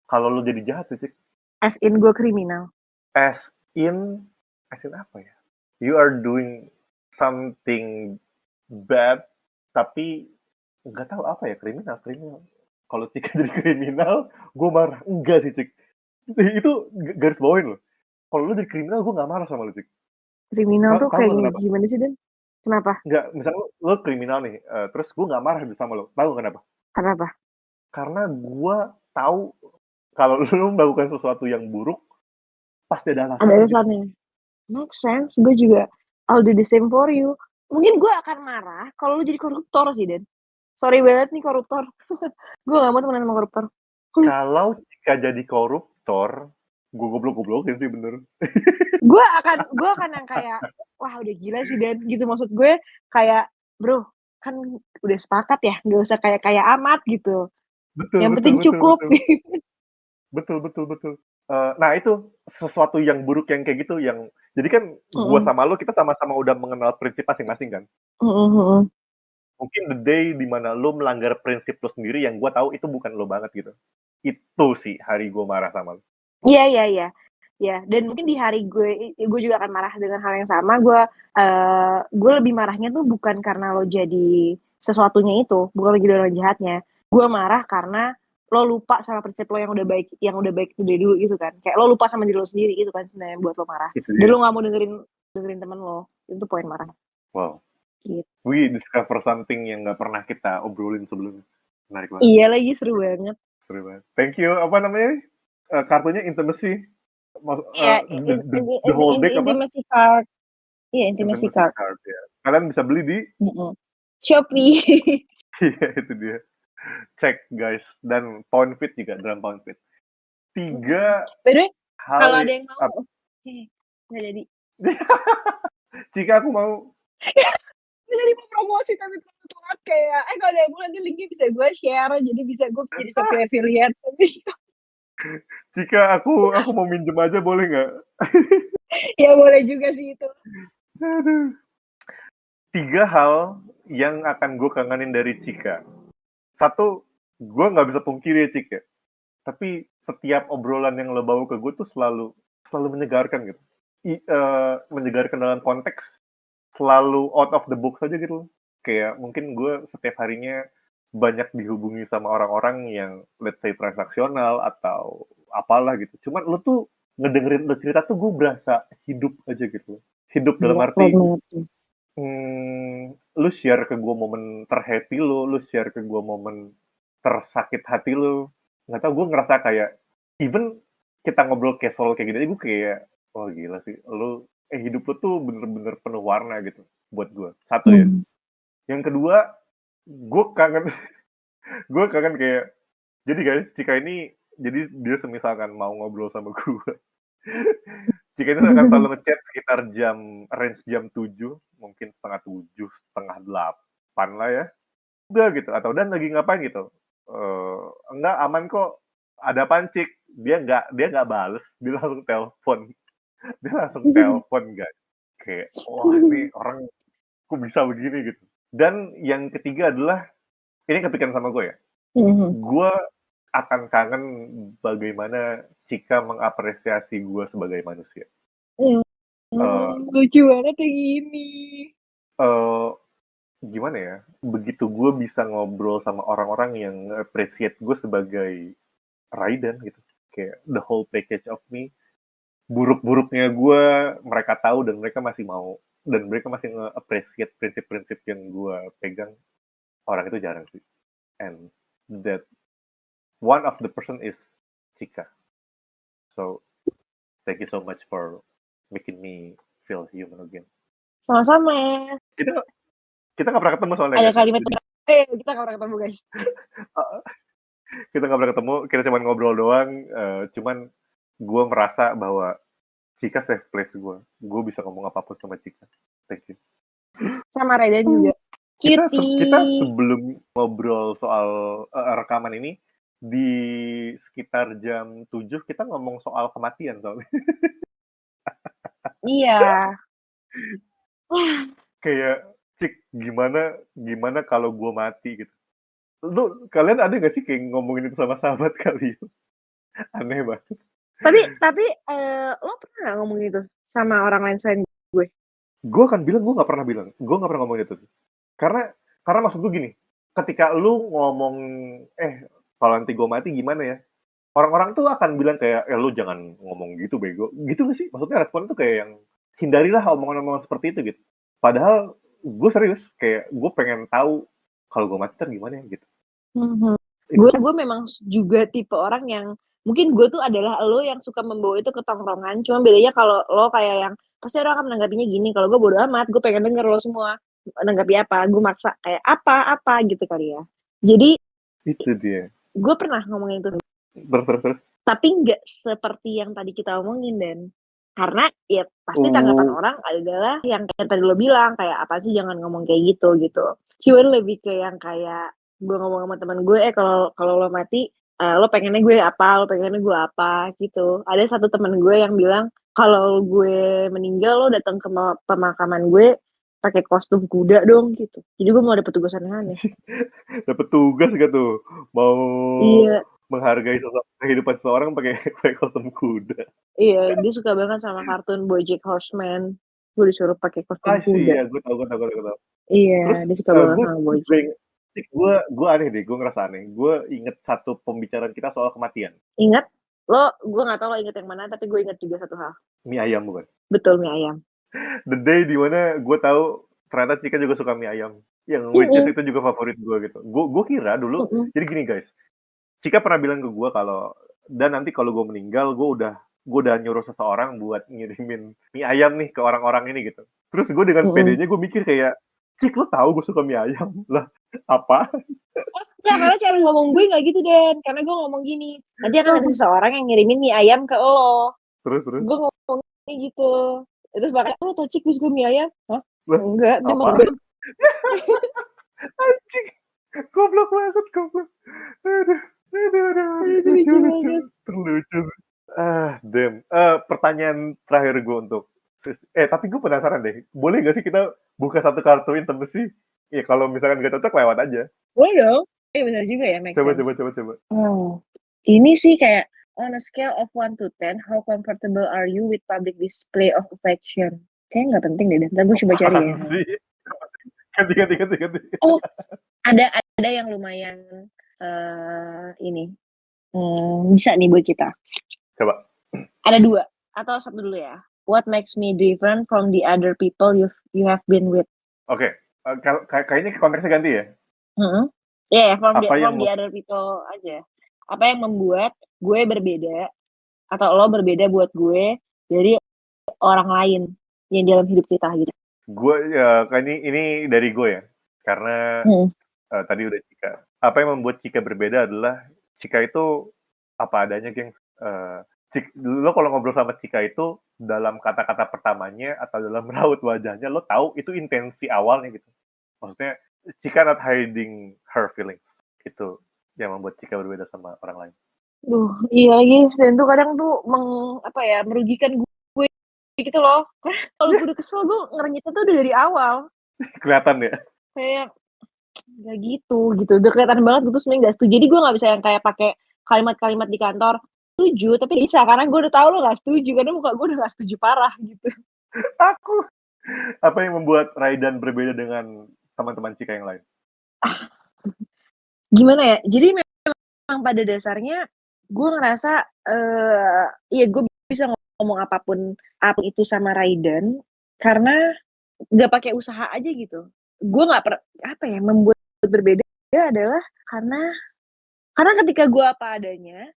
Kalau lu jadi jahat sih, Cik. as in gue kriminal. As in apa ya? You are doing something bad, tapi nggak tahu apa ya, kriminal. Kalau Cika jadi kriminal, gue marah. Enggak sih, Cik. Itu garis bawain loh. Kalau lu jadi kriminal, gue nggak marah sama lu, Cik. Kriminal tuh Tahu kayak nggak kenapa? gimana sih, Dan? Kenapa? Nggak, misalnya lu kriminal nih, terus gue nggak marah sama lu. Tahu nggak kenapa? Kenapa? Karena gue tahu kalau lu melakukan sesuatu yang buruk, pasti ada Ada alasannya. alasannya. Make sense, gue juga I'll do the same for you. Mungkin gue akan marah kalau lu jadi koruptor sih, Dan. Sorry banget nih koruptor. Gue gak mau temenan sama koruptor. Kalau Cika jadi koruptor, gue goblok-goblokin sih bener. Gue akan yang kayak, wah udah gila sih Dan. Gitu maksud gue kayak, bro, kan udah sepakat ya, gak usah kayak amat gitu. Yang penting cukup. Betul. Nah itu sesuatu yang buruk yang kayak gitu yang jadi kan gue sama lo kita sama-sama udah mengenal prinsip masing-masing kan. Mungkin the day dimana lo melanggar prinsip lo sendiri yang gue tahu itu bukan lo banget gitu. Itu sih hari gue marah sama lo. Iya. Ya, dan mungkin di hari gue juga akan marah dengan hal yang sama. Gue lebih marahnya tuh bukan karena lo jadi sesuatunya itu, bukan lo jadi orang jahatnya. Gue marah karena lo lupa sama prinsip lo yang udah baik itu dari dulu gitu kan. Kayak lo lupa sama diri lo sendiri gitu kan sebenarnya buat lo marah. Dan lo gak mau dengerin temen lo. Itu poin marah. Wow. Gitu. We discover something yang gak pernah kita obrolin sebelumnya. Menarik banget. Iya lagi, seru banget. Thank you. Apa namanya? Kartunya intimacy. The whole deck apa? Intimacy card. Iya, intimacy card. Ya. Kalian bisa beli di Shopee. Iya, itu dia. Cek guys. Dan PoundFit juga, dalam PoundFit. 3 By hal kalau ada yang mau, nggak jadi. Jika aku mau Nggak jadi mau promosi tapi terlalu telat kayak, kalau ada yang mau nanti linknya bisa gue share, jadi bisa gue jadi Shopee affiliate. Cika, aku mau minjem aja boleh nggak? Ya boleh juga sih itu. Aduh. 3 hal yang akan gue kangenin dari Cika. Satu, gue nggak bisa pungkiri ya, Cik ya. Tapi setiap obrolan yang lo bawa ke gue tuh selalu menyegarkan gitu. Menyegarkan dalam konteks selalu out of the box aja gitu. Kayak mungkin gue setiap harinya banyak dihubungi sama orang-orang yang let's say transaksional atau apalah gitu. Cuman lo tuh ngedengerin lo cerita tuh gue berasa hidup aja gitu. Hidup dalam Gila, arti keren banget sih. lu share ke gue momen terhappy lu share ke gue momen tersakit hati lu. Nggak tahu, gue ngerasa kayak even kita ngobrol casual kayak gini, gue kayak oh gila sih, hidup lu tuh bener-bener penuh warna gitu buat gue. Satu ya. Yang kedua, gue kangen gue kangen kayak jadi guys, jika ini jadi dia semisalkan mau ngobrol sama gue, jika ini akan selalu ngechat sekitar range jam 7, mungkin setengah 7, setengah 8 lah ya. Udah gitu, atau dan lagi ngapain gitu. Enggak, aman kok. Ada apaan, Cik? Dia nggak bales, dia langsung telepon. Dia langsung telepon, guys. Kayak, wah ini orang kok bisa begini gitu. Dan yang ketiga adalah, ini kepikiran sama gue ya. Gue akan kangen bagaimana Cika mengapresiasi gue sebagai manusia. Lucu banget kayak gini. Eh, Gimana ya? Begitu gue bisa ngobrol sama orang-orang yang appreciate gue sebagai Raiden gitu. Kayak the whole package of me. Buruk-buruknya gue mereka tahu dan mereka masih mau dan mereka masih nge-appreciate prinsip-prinsip yang gue pegang. Orang itu jarang sih. And that one of the person is Cika. So thank you so much for making me feel human again. Sama-sama. Kita nggak pernah ketemu soalnya. Ada Guys. kalimat kita nggak pernah ketemu guys. Kita nggak pernah ketemu, kita cuma ngobrol doang. Cuman gue merasa bahwa Cika safe place gue. Gue bisa ngomong apapun sama Cika. Thank you. Sama Raiden juga. Kita sebelum ngobrol soal rekaman ini, di sekitar jam 7 kita ngomong soal kematian soalnya. Iya. Kayak, Cik, gimana kalau gue mati gitu. Kalian ada gak sih kayak ngomongin itu sama sahabat kalian? Aneh banget. Tapi lo pernah gak ngomongin itu sama orang lain selain gue? Gue akan bilang gue nggak pernah ngomongin itu. Karena maksud gue gini, ketika lu ngomong kalau nanti gue mati gimana ya, orang-orang tuh akan bilang kayak lu jangan ngomong gitu bego, gitu gak sih? Maksudnya respon tuh kayak yang hindarilah omongan-omongan seperti itu gitu. Padahal gue serius, kayak gue pengen tahu kalau gue mati ntar gimana ya gitu. Gue memang juga tipe orang yang mungkin gue tuh adalah lo yang suka membawa itu ke tongkrongan. Cuma bedanya kalau lo kayak yang pasti orang akan menanggapinya gini. Kalau gue bodo amat, gue pengen denger lo semua menanggapi apa. Gue maksa kayak apa gitu kali ya. Jadi itu dia. Gue pernah ngomongin itu. Terus. Tapi nggak seperti yang tadi kita omongin Dan. Karena ya pasti tanggapan orang adalah yang tadi lo bilang kayak apa sih jangan ngomong kayak gitu. Cuman lebih ke yang kayak gue ngomong sama teman gue kalau lo mati lo pengennya gue apa gitu. Ada satu teman gue yang bilang kalau gue meninggal lo datang ke pemakaman gue pakai kostum kuda dong gitu. Jadi gue mau dapet tugas aneh-aneh. Dapet tugas gak tuh? Mau menghargai kehidupan seseorang pakai kostum kuda. Iya, dia suka banget sama kartun BoJack Horseman. Gue disuruh pakai kostum kuda. Iya, gue tahu. Iya, terus dia suka banget sama BoJack. Gue aneh deh, gue ngerasa aneh. Gue inget satu pembicaraan kita soal kematian. Ingat? Gue gak tahu lo inget yang mana, tapi gue inget juga satu hal. Mie ayam bukan? Betul, mie ayam. The day dimana gue tahu ternyata Cika juga suka mie ayam. Yang which is itu juga favorit gue gitu. Gue kira dulu, jadi gini guys. Cika pernah bilang ke gue kalau, dan nanti kalau gue meninggal, gue udah nyuruh seseorang buat ngirimin mie ayam nih ke orang-orang ini gitu. Terus gue dengan pedenya gue mikir kayak, Cik, lo tahu gue suka mie ayam? Lah, apa? Ya, karena cara ngomong gue gak gitu, Den. Karena gue ngomong gini, nanti akan ada seseorang yang ngirimin mie ayam ke lo. Terus? Gue ngomongnya gitu. Terus makanya, lo tau Cik, gue suka mie ayam? Hah? Lah, enggak, dia mau gue. Anjing, goblok banget. Aduh. Itu lucu banget. Terlucu. Damn. Pertanyaan terakhir gue untuk tapi gue penasaran deh. Boleh gak sih kita buka satu kartu intimacy? Ya kalau misalkan gak cocok lewat aja. Boleh dong. Benar juga ya, make Coba. sense. Oh, ini sih kayak on a scale of 1 to 10, how comfortable are you with public display of affection? Kayaknya nggak penting deh. Ntar gue coba cari ya. Apaan sih? Ganti. Oh, ada yang lumayan ini. Bisa nih buat kita. Coba. Ada 2 atau 1 dulu ya. What makes me different from the other people you have been with? Oke. Kayaknya konteksnya ganti ya. Yeah, from Apa yang the other people aja. Apa yang membuat gue berbeda atau lo berbeda buat gue dari orang lain yang dalam hidup kita gitu. Gue ini dari gue ya. Karena tadi udah Cika. Apa yang membuat Cika berbeda adalah Cika itu apa adanya, geng. Lo kalau ngobrol sama Cika itu dalam kata-kata pertamanya atau dalam raut wajahnya lo tahu itu intensi awalnya gitu. Maksudnya Cika not hiding her feelings. Itu yang membuat Cika berbeda sama orang lain. Iya lagi. Dan tuh kadang tuh merugikan gue gitu loh. Karena kalau gue udah kesel, gue ngerenyitnya tuh udah dari awal. Kelihatan ya? Kayak gak gitu. Udah kelihatan banget gue tuh sebenarnya gak setuju. Jadi gue gak bisa yang kayak pakai kalimat-kalimat di kantor setuju, tapi bisa karena gue udah tahu lo gak setuju, karena muka gue udah gak setuju parah gitu. Aku. Apa yang membuat Raidan berbeda dengan teman-teman Cika yang lain? Gimana ya? Jadi memang pada dasarnya gue ngerasa gue bisa ngomong apapun itu sama Raidan karena gak pakai usaha aja gitu. Gue gak membuat berbeda adalah karena ketika gue apa adanya,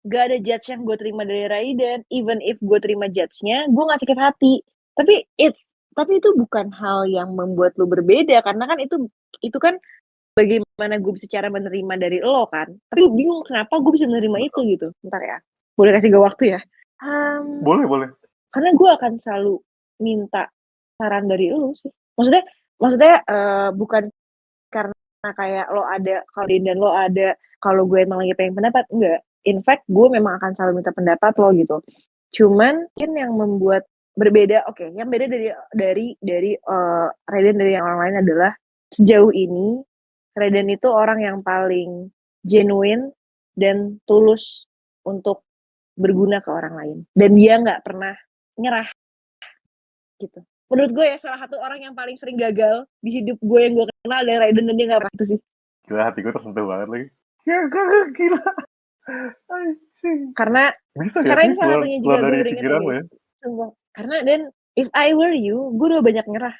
gak ada judge yang gue terima dari Raidan. Even if gue terima judge-nya, gue gak sakit hati. Tapi itu bukan hal yang membuat lu berbeda, karena kan itu kan bagaimana gue bisa cara menerima dari lo kan. Tapi gue bingung kenapa gue bisa menerima itu gitu. Bentar ya, boleh kasih gue waktu ya? Boleh. Karena gue akan selalu minta saran dari lo sih. Maksudnya bukan karena kayak lo ada, kalau dan lo ada, kalau gue emang lagi pengen pendapat, enggak. In fact, gue memang akan selalu minta pendapat lo gitu. Cuman mungkin yang membuat berbeda, yang beda dari Raidan dari yang orang lain adalah sejauh ini Raidan itu orang yang paling genuine dan tulus untuk berguna ke orang lain. Dan dia nggak pernah nyerah gitu. Menurut gue ya salah satu orang yang paling sering gagal di hidup gue yang gue kenal adalah Raidan, dan dia nggak pernah itu sih. Gila, hati gue tersentuh banget lagi. Ya gila. Karena bisa itu salah satunya juga gue beringat ya. Karena dan if I were you, gue udah banyak nyerah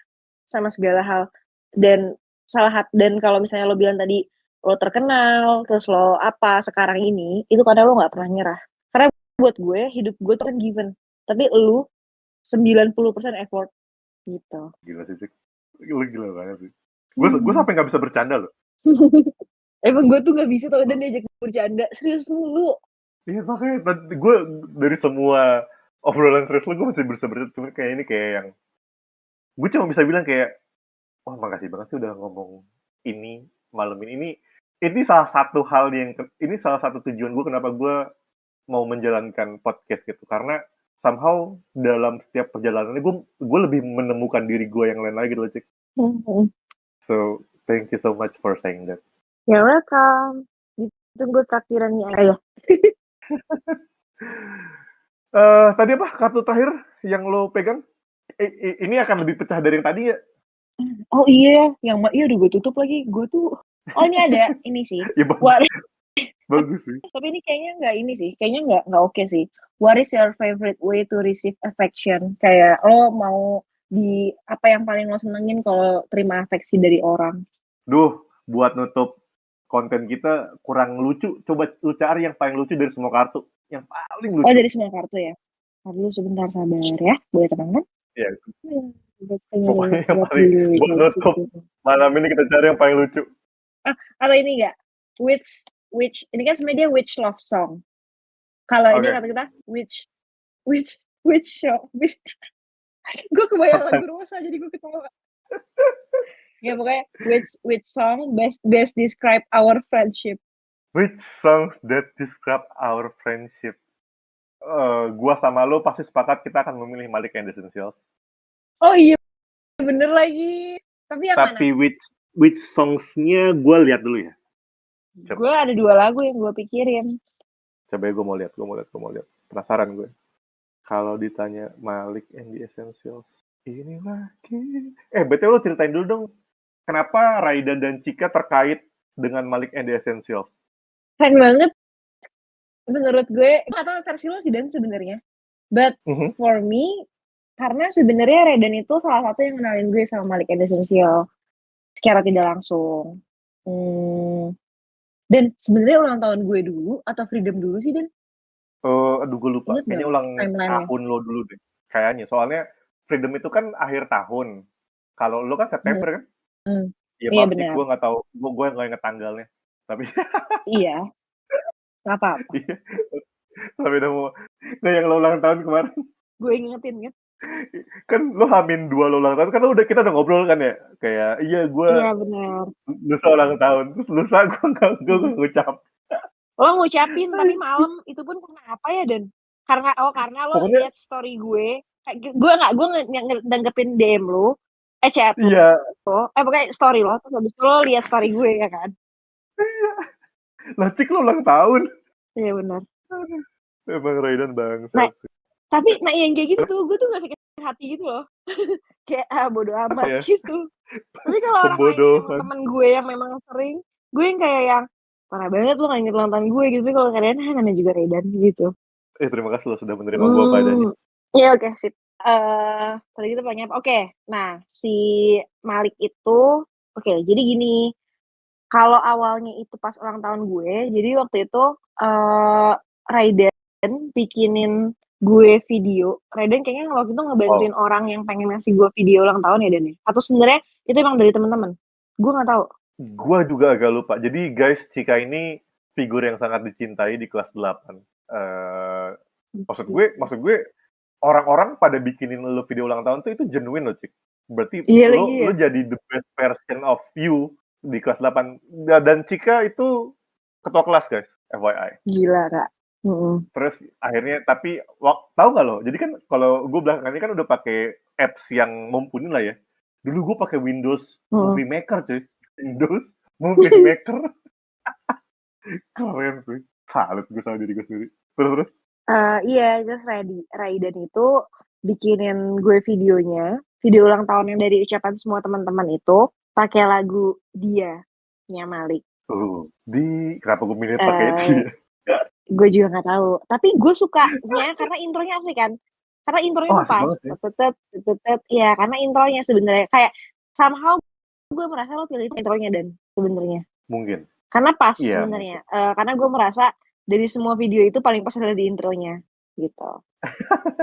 sama segala hal. Dan kalau misalnya lo bilang tadi lo terkenal, terus lo apa sekarang ini, itu karena lo nggak pernah nyerah. Karena buat gue, hidup gue tuh kan given. Tapi lo 90% effort gitu. Gila sih, Cik. Lu gila banget sih. Gue sampai nggak bisa bercanda loh. Emang gue tuh nggak bisa tau dan diajak bercanda. Serius mulu. Iya, makanya gue dari semua obrolan serius lu, gue masih bisa bercanda. Cuma kayak ini kayak yang gue cuma bisa bilang kayak, wah makasih banget sih udah ngomong ini malam ini. Ini salah satu hal ini salah satu tujuan gue kenapa gue mau menjalankan podcast gitu. Karena somehow dalam setiap perjalanannya gue lebih menemukan diri gue yang lain lagi gitu loh, Cik. So thank you so much for saying that. You're welcome. Ditunggu takdirannya ya. Tadi apa kartu terakhir yang lo pegang? Ini akan lebih pecah dari yang tadi ya? Oh iya, udah gue tutup lagi. Gue tuh ini ada ini sih. Ya, bagus sih. Tapi ini kayaknya nggak oke sih. What is your favorite way to receive affection? Kayak lo mau di apa yang paling lo senengin kalau terima afeksi dari orang? Buat nutup konten kita kurang lucu. Coba lu cari yang paling lucu dari semua kartu. Yang paling lucu. Oh, dari semua kartu ya? Dulu sebentar, sabar ya. Boleh tenang kan? Iya. Pokoknya yang paling buat nutup malam ini kita cari yang paling lucu. Atau ini enggak? Which ini kan sebenarnya which love song. Kalau ini kata kita which song. Gue kebayang lagu Rosa jadi gue ketawa. Ya pokoknya which song best describe our friendship. Which songs that describe our friendship? Gua sama lo pasti sepakat kita akan memilih Malik and the Essentials. Oh iya, bener lagi. Tapi yang mana? Tapi which songs-nya gue lihat dulu ya. Coba. Gue ada 2 lagu yang gue pikirin. Coba gue mau lihat. Penasaran gue. Kalau ditanya Malik and the Essentials, ini lagi. BTW lo ceritain dulu dong. Kenapa Raidan dan Cika terkait dengan Malik and the Essentials? Keren banget. Menurut gue, gue gak tau versi lo sih Dan sebenarnya. But for me, karena sebenarnya Raidan itu salah satu yang kenalin gue sama Malik and the Essentials secara tidak langsung. Dan sebenarnya ulang tahun gue dulu atau Freedom dulu sih Dan? Aduh gue lupa. Ingat Kayaknya gak ulang timeline-nya? tahun lo dulu deh. Kayaknya. Soalnya Freedom itu kan akhir tahun. Kalau lo kan September kan? Ya Iya maaf benar. gue nggak tahu. Gue nggak inget tanggalnya. Tapi Iya. Gak apa-apa. tapi udah mau. Nggak yang lo ulang tahun kemarin. Gue ingetin kan. Kan lo H-2 lo ulang tahun. Kan kita udah ngobrol kan ya. Kayak iya gue. Iya benar. Lusa ulang tahun. Terus lusa gue nggak ngucap. Lo ngucapin tapi malam itu pun karena apa ya Dan? Karena lo Pokoknya, lihat story gue. Gue nanggepin DM lo. Chat lo. iya. Pokoknya story lo. Terus habis itu lo lihat story gue ya kan? Iya. Lah Cik lo ulang tahun. Iya benar. Emang Raidan bangsa. Nah, tapi yang kayak gitu tuh gue tuh gak sakit hati gitu loh. Kayak bodo amat ya? gitu. Tapi kalau orang lain temen gue yang memang sering, gue yang kayak yang parah banget lo gak inget ulang tahun gue gitu. Tapi kalau kalian namanya juga Raidan gitu. Terima kasih lo sudah menerima gue apa adanya. Iya oke, sip. Tadi kita tanya apa? Oke, nah si Malik itu, oke, jadi gini. Kalau awalnya itu pas ulang tahun gue, jadi waktu itu Raidan bikinin gue video. Raidan kayaknya waktu itu ngebantuin orang yang pengen ngasih gue video ulang tahun ya Dan ya? Atau sebenarnya itu emang dari teman-teman? Gue nggak tahu. Gue juga agak lupa. Jadi guys, Cika ini figur yang sangat dicintai di kelas 8. Maksud gue orang-orang pada bikinin lo video ulang tahun tuh itu genuine loh, Cik. Berarti lo jadi the best version of you di kelas 8. Dan Cika itu ketua kelas, guys, FYI. Gila, Kak. Terus akhirnya, tapi tahu nggak lo? Jadi kan kalau gue belakangan ini kan udah pakai apps yang mumpuni lah ya. Dulu gue pakai Windows Movie Maker, cuy. Windows Movie Maker. Keren sih. Salut gue sama diri gue sendiri. Terus? Iya, terus Raidan itu bikinin gue videonya, video ulang tahun yang dari ucapan semua teman-teman itu, pakai lagu Dia-nya Malik. Kenapa gue milih pakai Dia? Gue juga nggak tahu. Tapi gue sukanya karena intronya asik kan. Karena intronya tuh pas. Ya, karena intronya sebenarnya kayak somehow gue merasa lo pilih intronya Dan sebenarnya. Mungkin. Karena pas sebenarnya. Karena gue merasa dari semua video itu paling pas adalah di intronya gitu.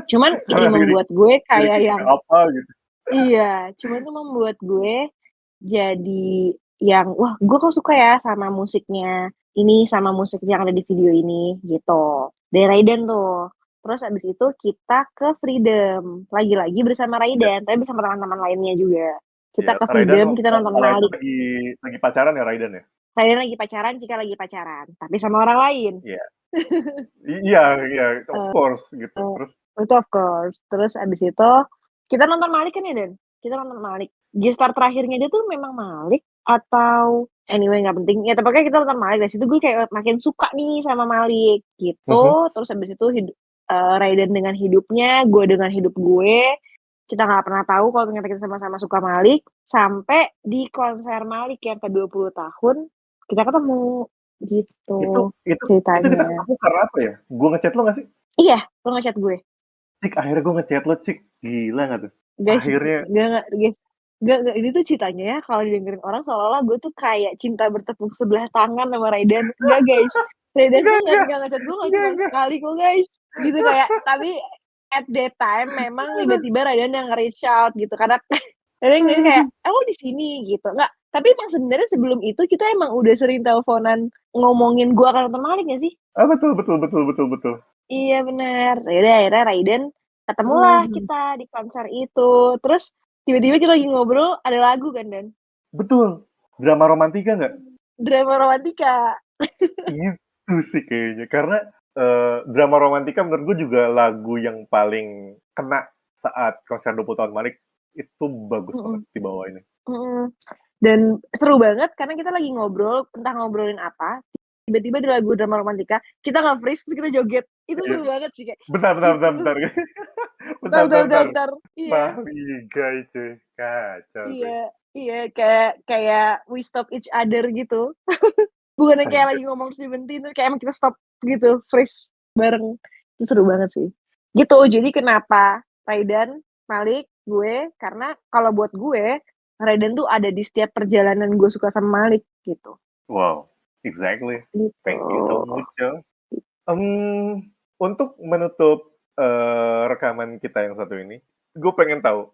Cuman ini membuat gue kayak yang apa gitu. Iya, cuman itu membuat gue jadi yang wah gue kok suka ya sama musiknya ini sama musik yang ada di video ini gitu. Dari Raidan tuh. Terus abis itu kita ke Freedom. Lagi-lagi bersama Raidan, tapi bersama teman-teman lainnya juga. Kita ke Freedom, kita nonton Malik. Lagi pacaran ya Raidan ya? Raidan lagi pacaran, Cika lagi pacaran. Tapi sama orang lain. Iya, of course gitu. Itu of course. Terus abis itu kita nonton Malik kan ya Dan? Kita nonton Malik. Gestar terakhirnya dia tuh memang Malik atau anyway nggak penting. Ya tapi kita nonton Malik. Dari situ gue kayak makin suka nih sama Malik gitu. Terus abis itu Raidan dengan hidupnya, gue dengan hidup gue. Kita nggak pernah tahu kalau ternyata kita sama-sama suka Malik. Sampai di konser Malik yang ke-20 tahun kita ketemu gitu. Itu ceritanya. Itu kita ketemu karena apa ya? Gue ngechat lo nggak sih? Iya, lo ngechat gue. Cik, akhirnya gue ngechat lo, Cik. Gila nggak tuh? Guys, akhirnya guys. Gak, ini tuh ceritanya ya kalau didengerin orang seolah-olah gue tuh kayak cinta bertepuk sebelah tangan sama Raidan. Enggak guys, Raidan tuh gak ngechat gue gak cuma sekali kok guys. Gitu kayak, tapi at that time memang tiba-tiba Raidan yang nge-reach out gitu. Karena Raidan kayak, lo di sini gitu. Enggak, tapi emang sebenarnya sebelum itu kita emang udah sering teleponan ngomongin gue akan nonton Malik gak sih? Betul. Iya benar. Yaudah akhirnya Raidan ketemulah kita di konser itu. Terus tiba-tiba kita lagi ngobrol, ada lagu kan Dan? Betul. Drama romantika nggak? Drama romantika. Itu sih kayaknya, karena, Drama Romantika menurut gue juga lagu yang paling kena saat konser 20 tahun Malik, itu bagus banget Mhm, dibawainnya. mhm. Dan seru banget karena kita lagi ngobrol, entah ngobrolin apa, tiba-tiba di lagu Drama Romantika, kita nge-freeze terus kita joget. Itu Iya, seru banget sih, kayak, bentar bentar bentar gitu. bentar, bentar Bentar bentar bentar bentar bentar. bentar. Iya. Mahligai cuy, kacau sih. Iya iya, kayak kayak we stop each other gitu. Bukannya kayak Anjir, lagi ngomong Seventeen, kayak emang kita stop gitu, freeze bareng. Itu seru banget sih. Gitu, jadi kenapa Raidan, Malik, gue, karena kalau buat gue, Raidan tuh ada di setiap perjalanan gue suka sama Malik, gitu. wow, exactly. Gitu. Thank you so much ya. Untuk menutup, rekaman kita yang satu ini, gue pengen tahu,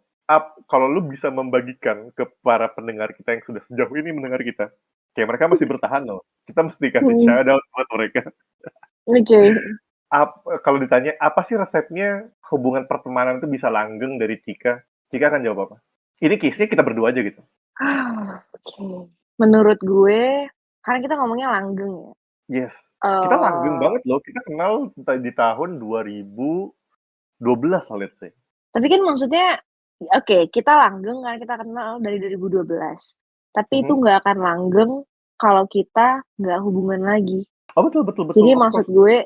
kalau lu bisa membagikan ke para pendengar kita yang sudah sejauh ini mendengar kita, kayak mereka masih bertahan loh, kita mesti kasih Mhm, shout out buat mereka. oke. Kalau ditanya, apa sih resepnya hubungan pertemanan itu bisa langgeng dari Cika? Cika akan jawab apa? Ini case-nya kita berdua aja gitu. Oke. Menurut gue, karena kita ngomongnya langgeng ya, Yes, kita langgeng eee, banget loh, kita kenal di tahun 2012 lah let's say. tapi kan maksudnya oke, kita langgeng karena kita kenal dari 2012, tapi itu Mhm. nggak akan langgeng kalau kita nggak hubungan lagi. Oh, betul betul betul, Jadi of maksud course. gue,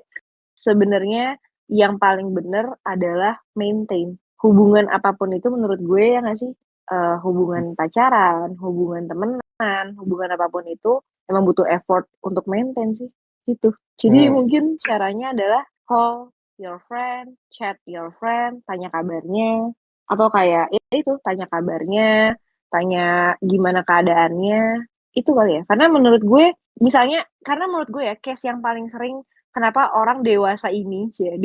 sebenarnya yang paling bener adalah maintain. Hubungan apapun itu menurut gue ya nggak sih? Hubungan pacaran, hubungan temenan, hubungan apapun itu emang butuh effort untuk maintain sih, gitu. Jadi Hmm. mungkin caranya adalah call your friend, chat your friend, tanya kabarnya, atau kayak ya itu, tanya kabarnya, tanya gimana keadaannya, itu kali ya. Karena menurut gue misalnya karena menurut gue ya, case yang paling sering kenapa orang dewasa ini tuh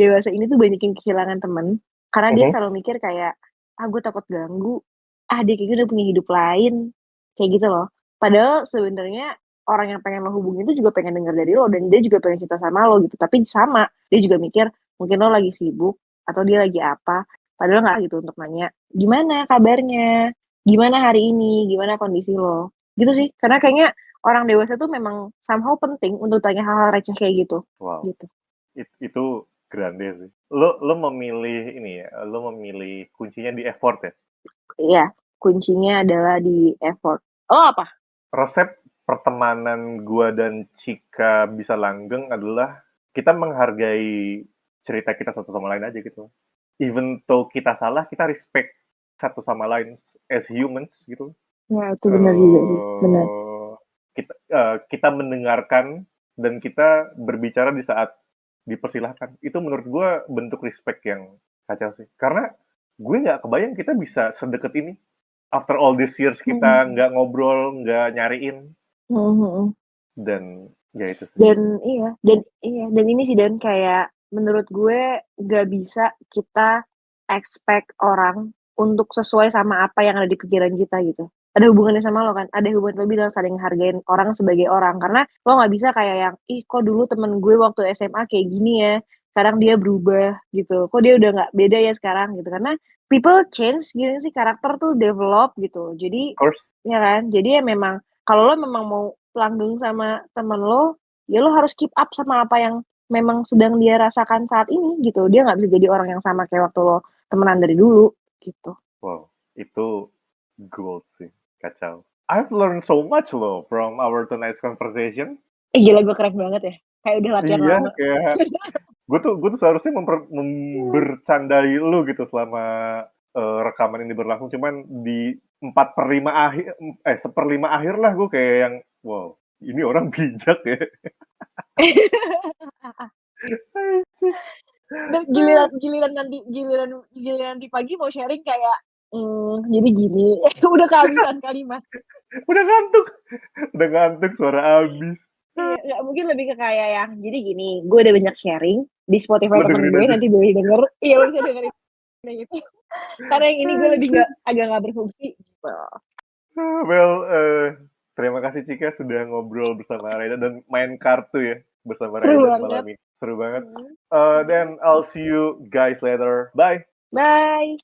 banyak yang kehilangan temen, karena dia Mhm. selalu mikir kayak, "Ah, gue takut ganggu. Ah, dia kayaknya udah punya hidup lain." Kayak gitu loh. Padahal sebenarnya orang yang pengen lo hubungin itu juga pengen denger dari lo, dan dia juga pengen cerita sama lo gitu, tapi sama, dia juga mikir mungkin lo lagi sibuk atau dia lagi apa, padahal nggak gitu untuk nanya, "Gimana kabarnya? Gimana hari ini? Gimana kondisi lo?" Gitu sih. Karena kayaknya orang dewasa tuh memang somehow penting untuk tanya hal-hal receh kayak gitu, Wow, gitu. itu grande sih. Lo memilih ini ya, lo memilih kuncinya di effort ya? Iya, kuncinya adalah di effort. Oh apa? Resep pertemanan gua dan Cika bisa langgeng adalah kita menghargai cerita kita satu sama lain aja gitu. Even though kita salah, kita respect satu sama lain as humans gitu. Ya itu benar juga sih, benar. Kita mendengarkan dan kita berbicara di saat dipersilahkan. Itu menurut gue bentuk respect yang kacau sih. Karena gue nggak kebayang kita bisa sedekat ini. After all these years kita Mhm, nggak ngobrol, nggak nyariin. mhm mhm. Dan ya itu sih. Dan ini sih Dan, kayak menurut gue nggak bisa kita expect orang untuk sesuai sama apa yang ada di pikiran kita gitu. Ada hubungannya sama lo kan, ada hubungan lo bilang saling hargain orang sebagai orang, karena lo nggak bisa kayak yang, "Ih kok dulu temen gue waktu SMA kayak gini ya, sekarang dia berubah," gitu. "Kok dia udah nggak beda ya sekarang," gitu. Karena people change gitu sih, karakter tuh develop gitu. Jadi Of course. ya kan, jadi ya memang kalau lo memang mau langgeng sama temen lo, ya lo harus keep up sama apa yang memang sedang dia rasakan saat ini gitu. Dia nggak bisa jadi orang yang sama kayak waktu lo temenan dari dulu, gitu. Wow. Itu gold sih. Kacau. I've learned so much loh from our tonight's conversation. Gila gue keren banget ya, kayak udah latihan Iya, lama. kayak gue tuh seharusnya bercandai lu gitu selama rekaman ini berlangsung, cuman di 4/5 akhir, 1/5 akhir lah gue kayak yang wow, ini orang bijak ya. Dan giliran nanti pagi mau sharing kayak, jadi gini, udah kehabisan kalimat. Udah ngantuk, udah ngantuk, suara habis. Iya, nggak mungkin lebih ke kayak yang, "Jadi gini, gue udah banyak sharing di Spotify Lo temen dengerin gue, aja. nanti boleh denger." Iya, lo bisa dengerin yang itu. Karena yang ini gue lebih agak nggak berfungsi, gitu. Well, terima kasih Cika sudah ngobrol bersama Raida dan main kartu ya bersama Seru Raida malam banget. ini. Seru banget. Mhm, Then I'll see you guys later. Bye. bye.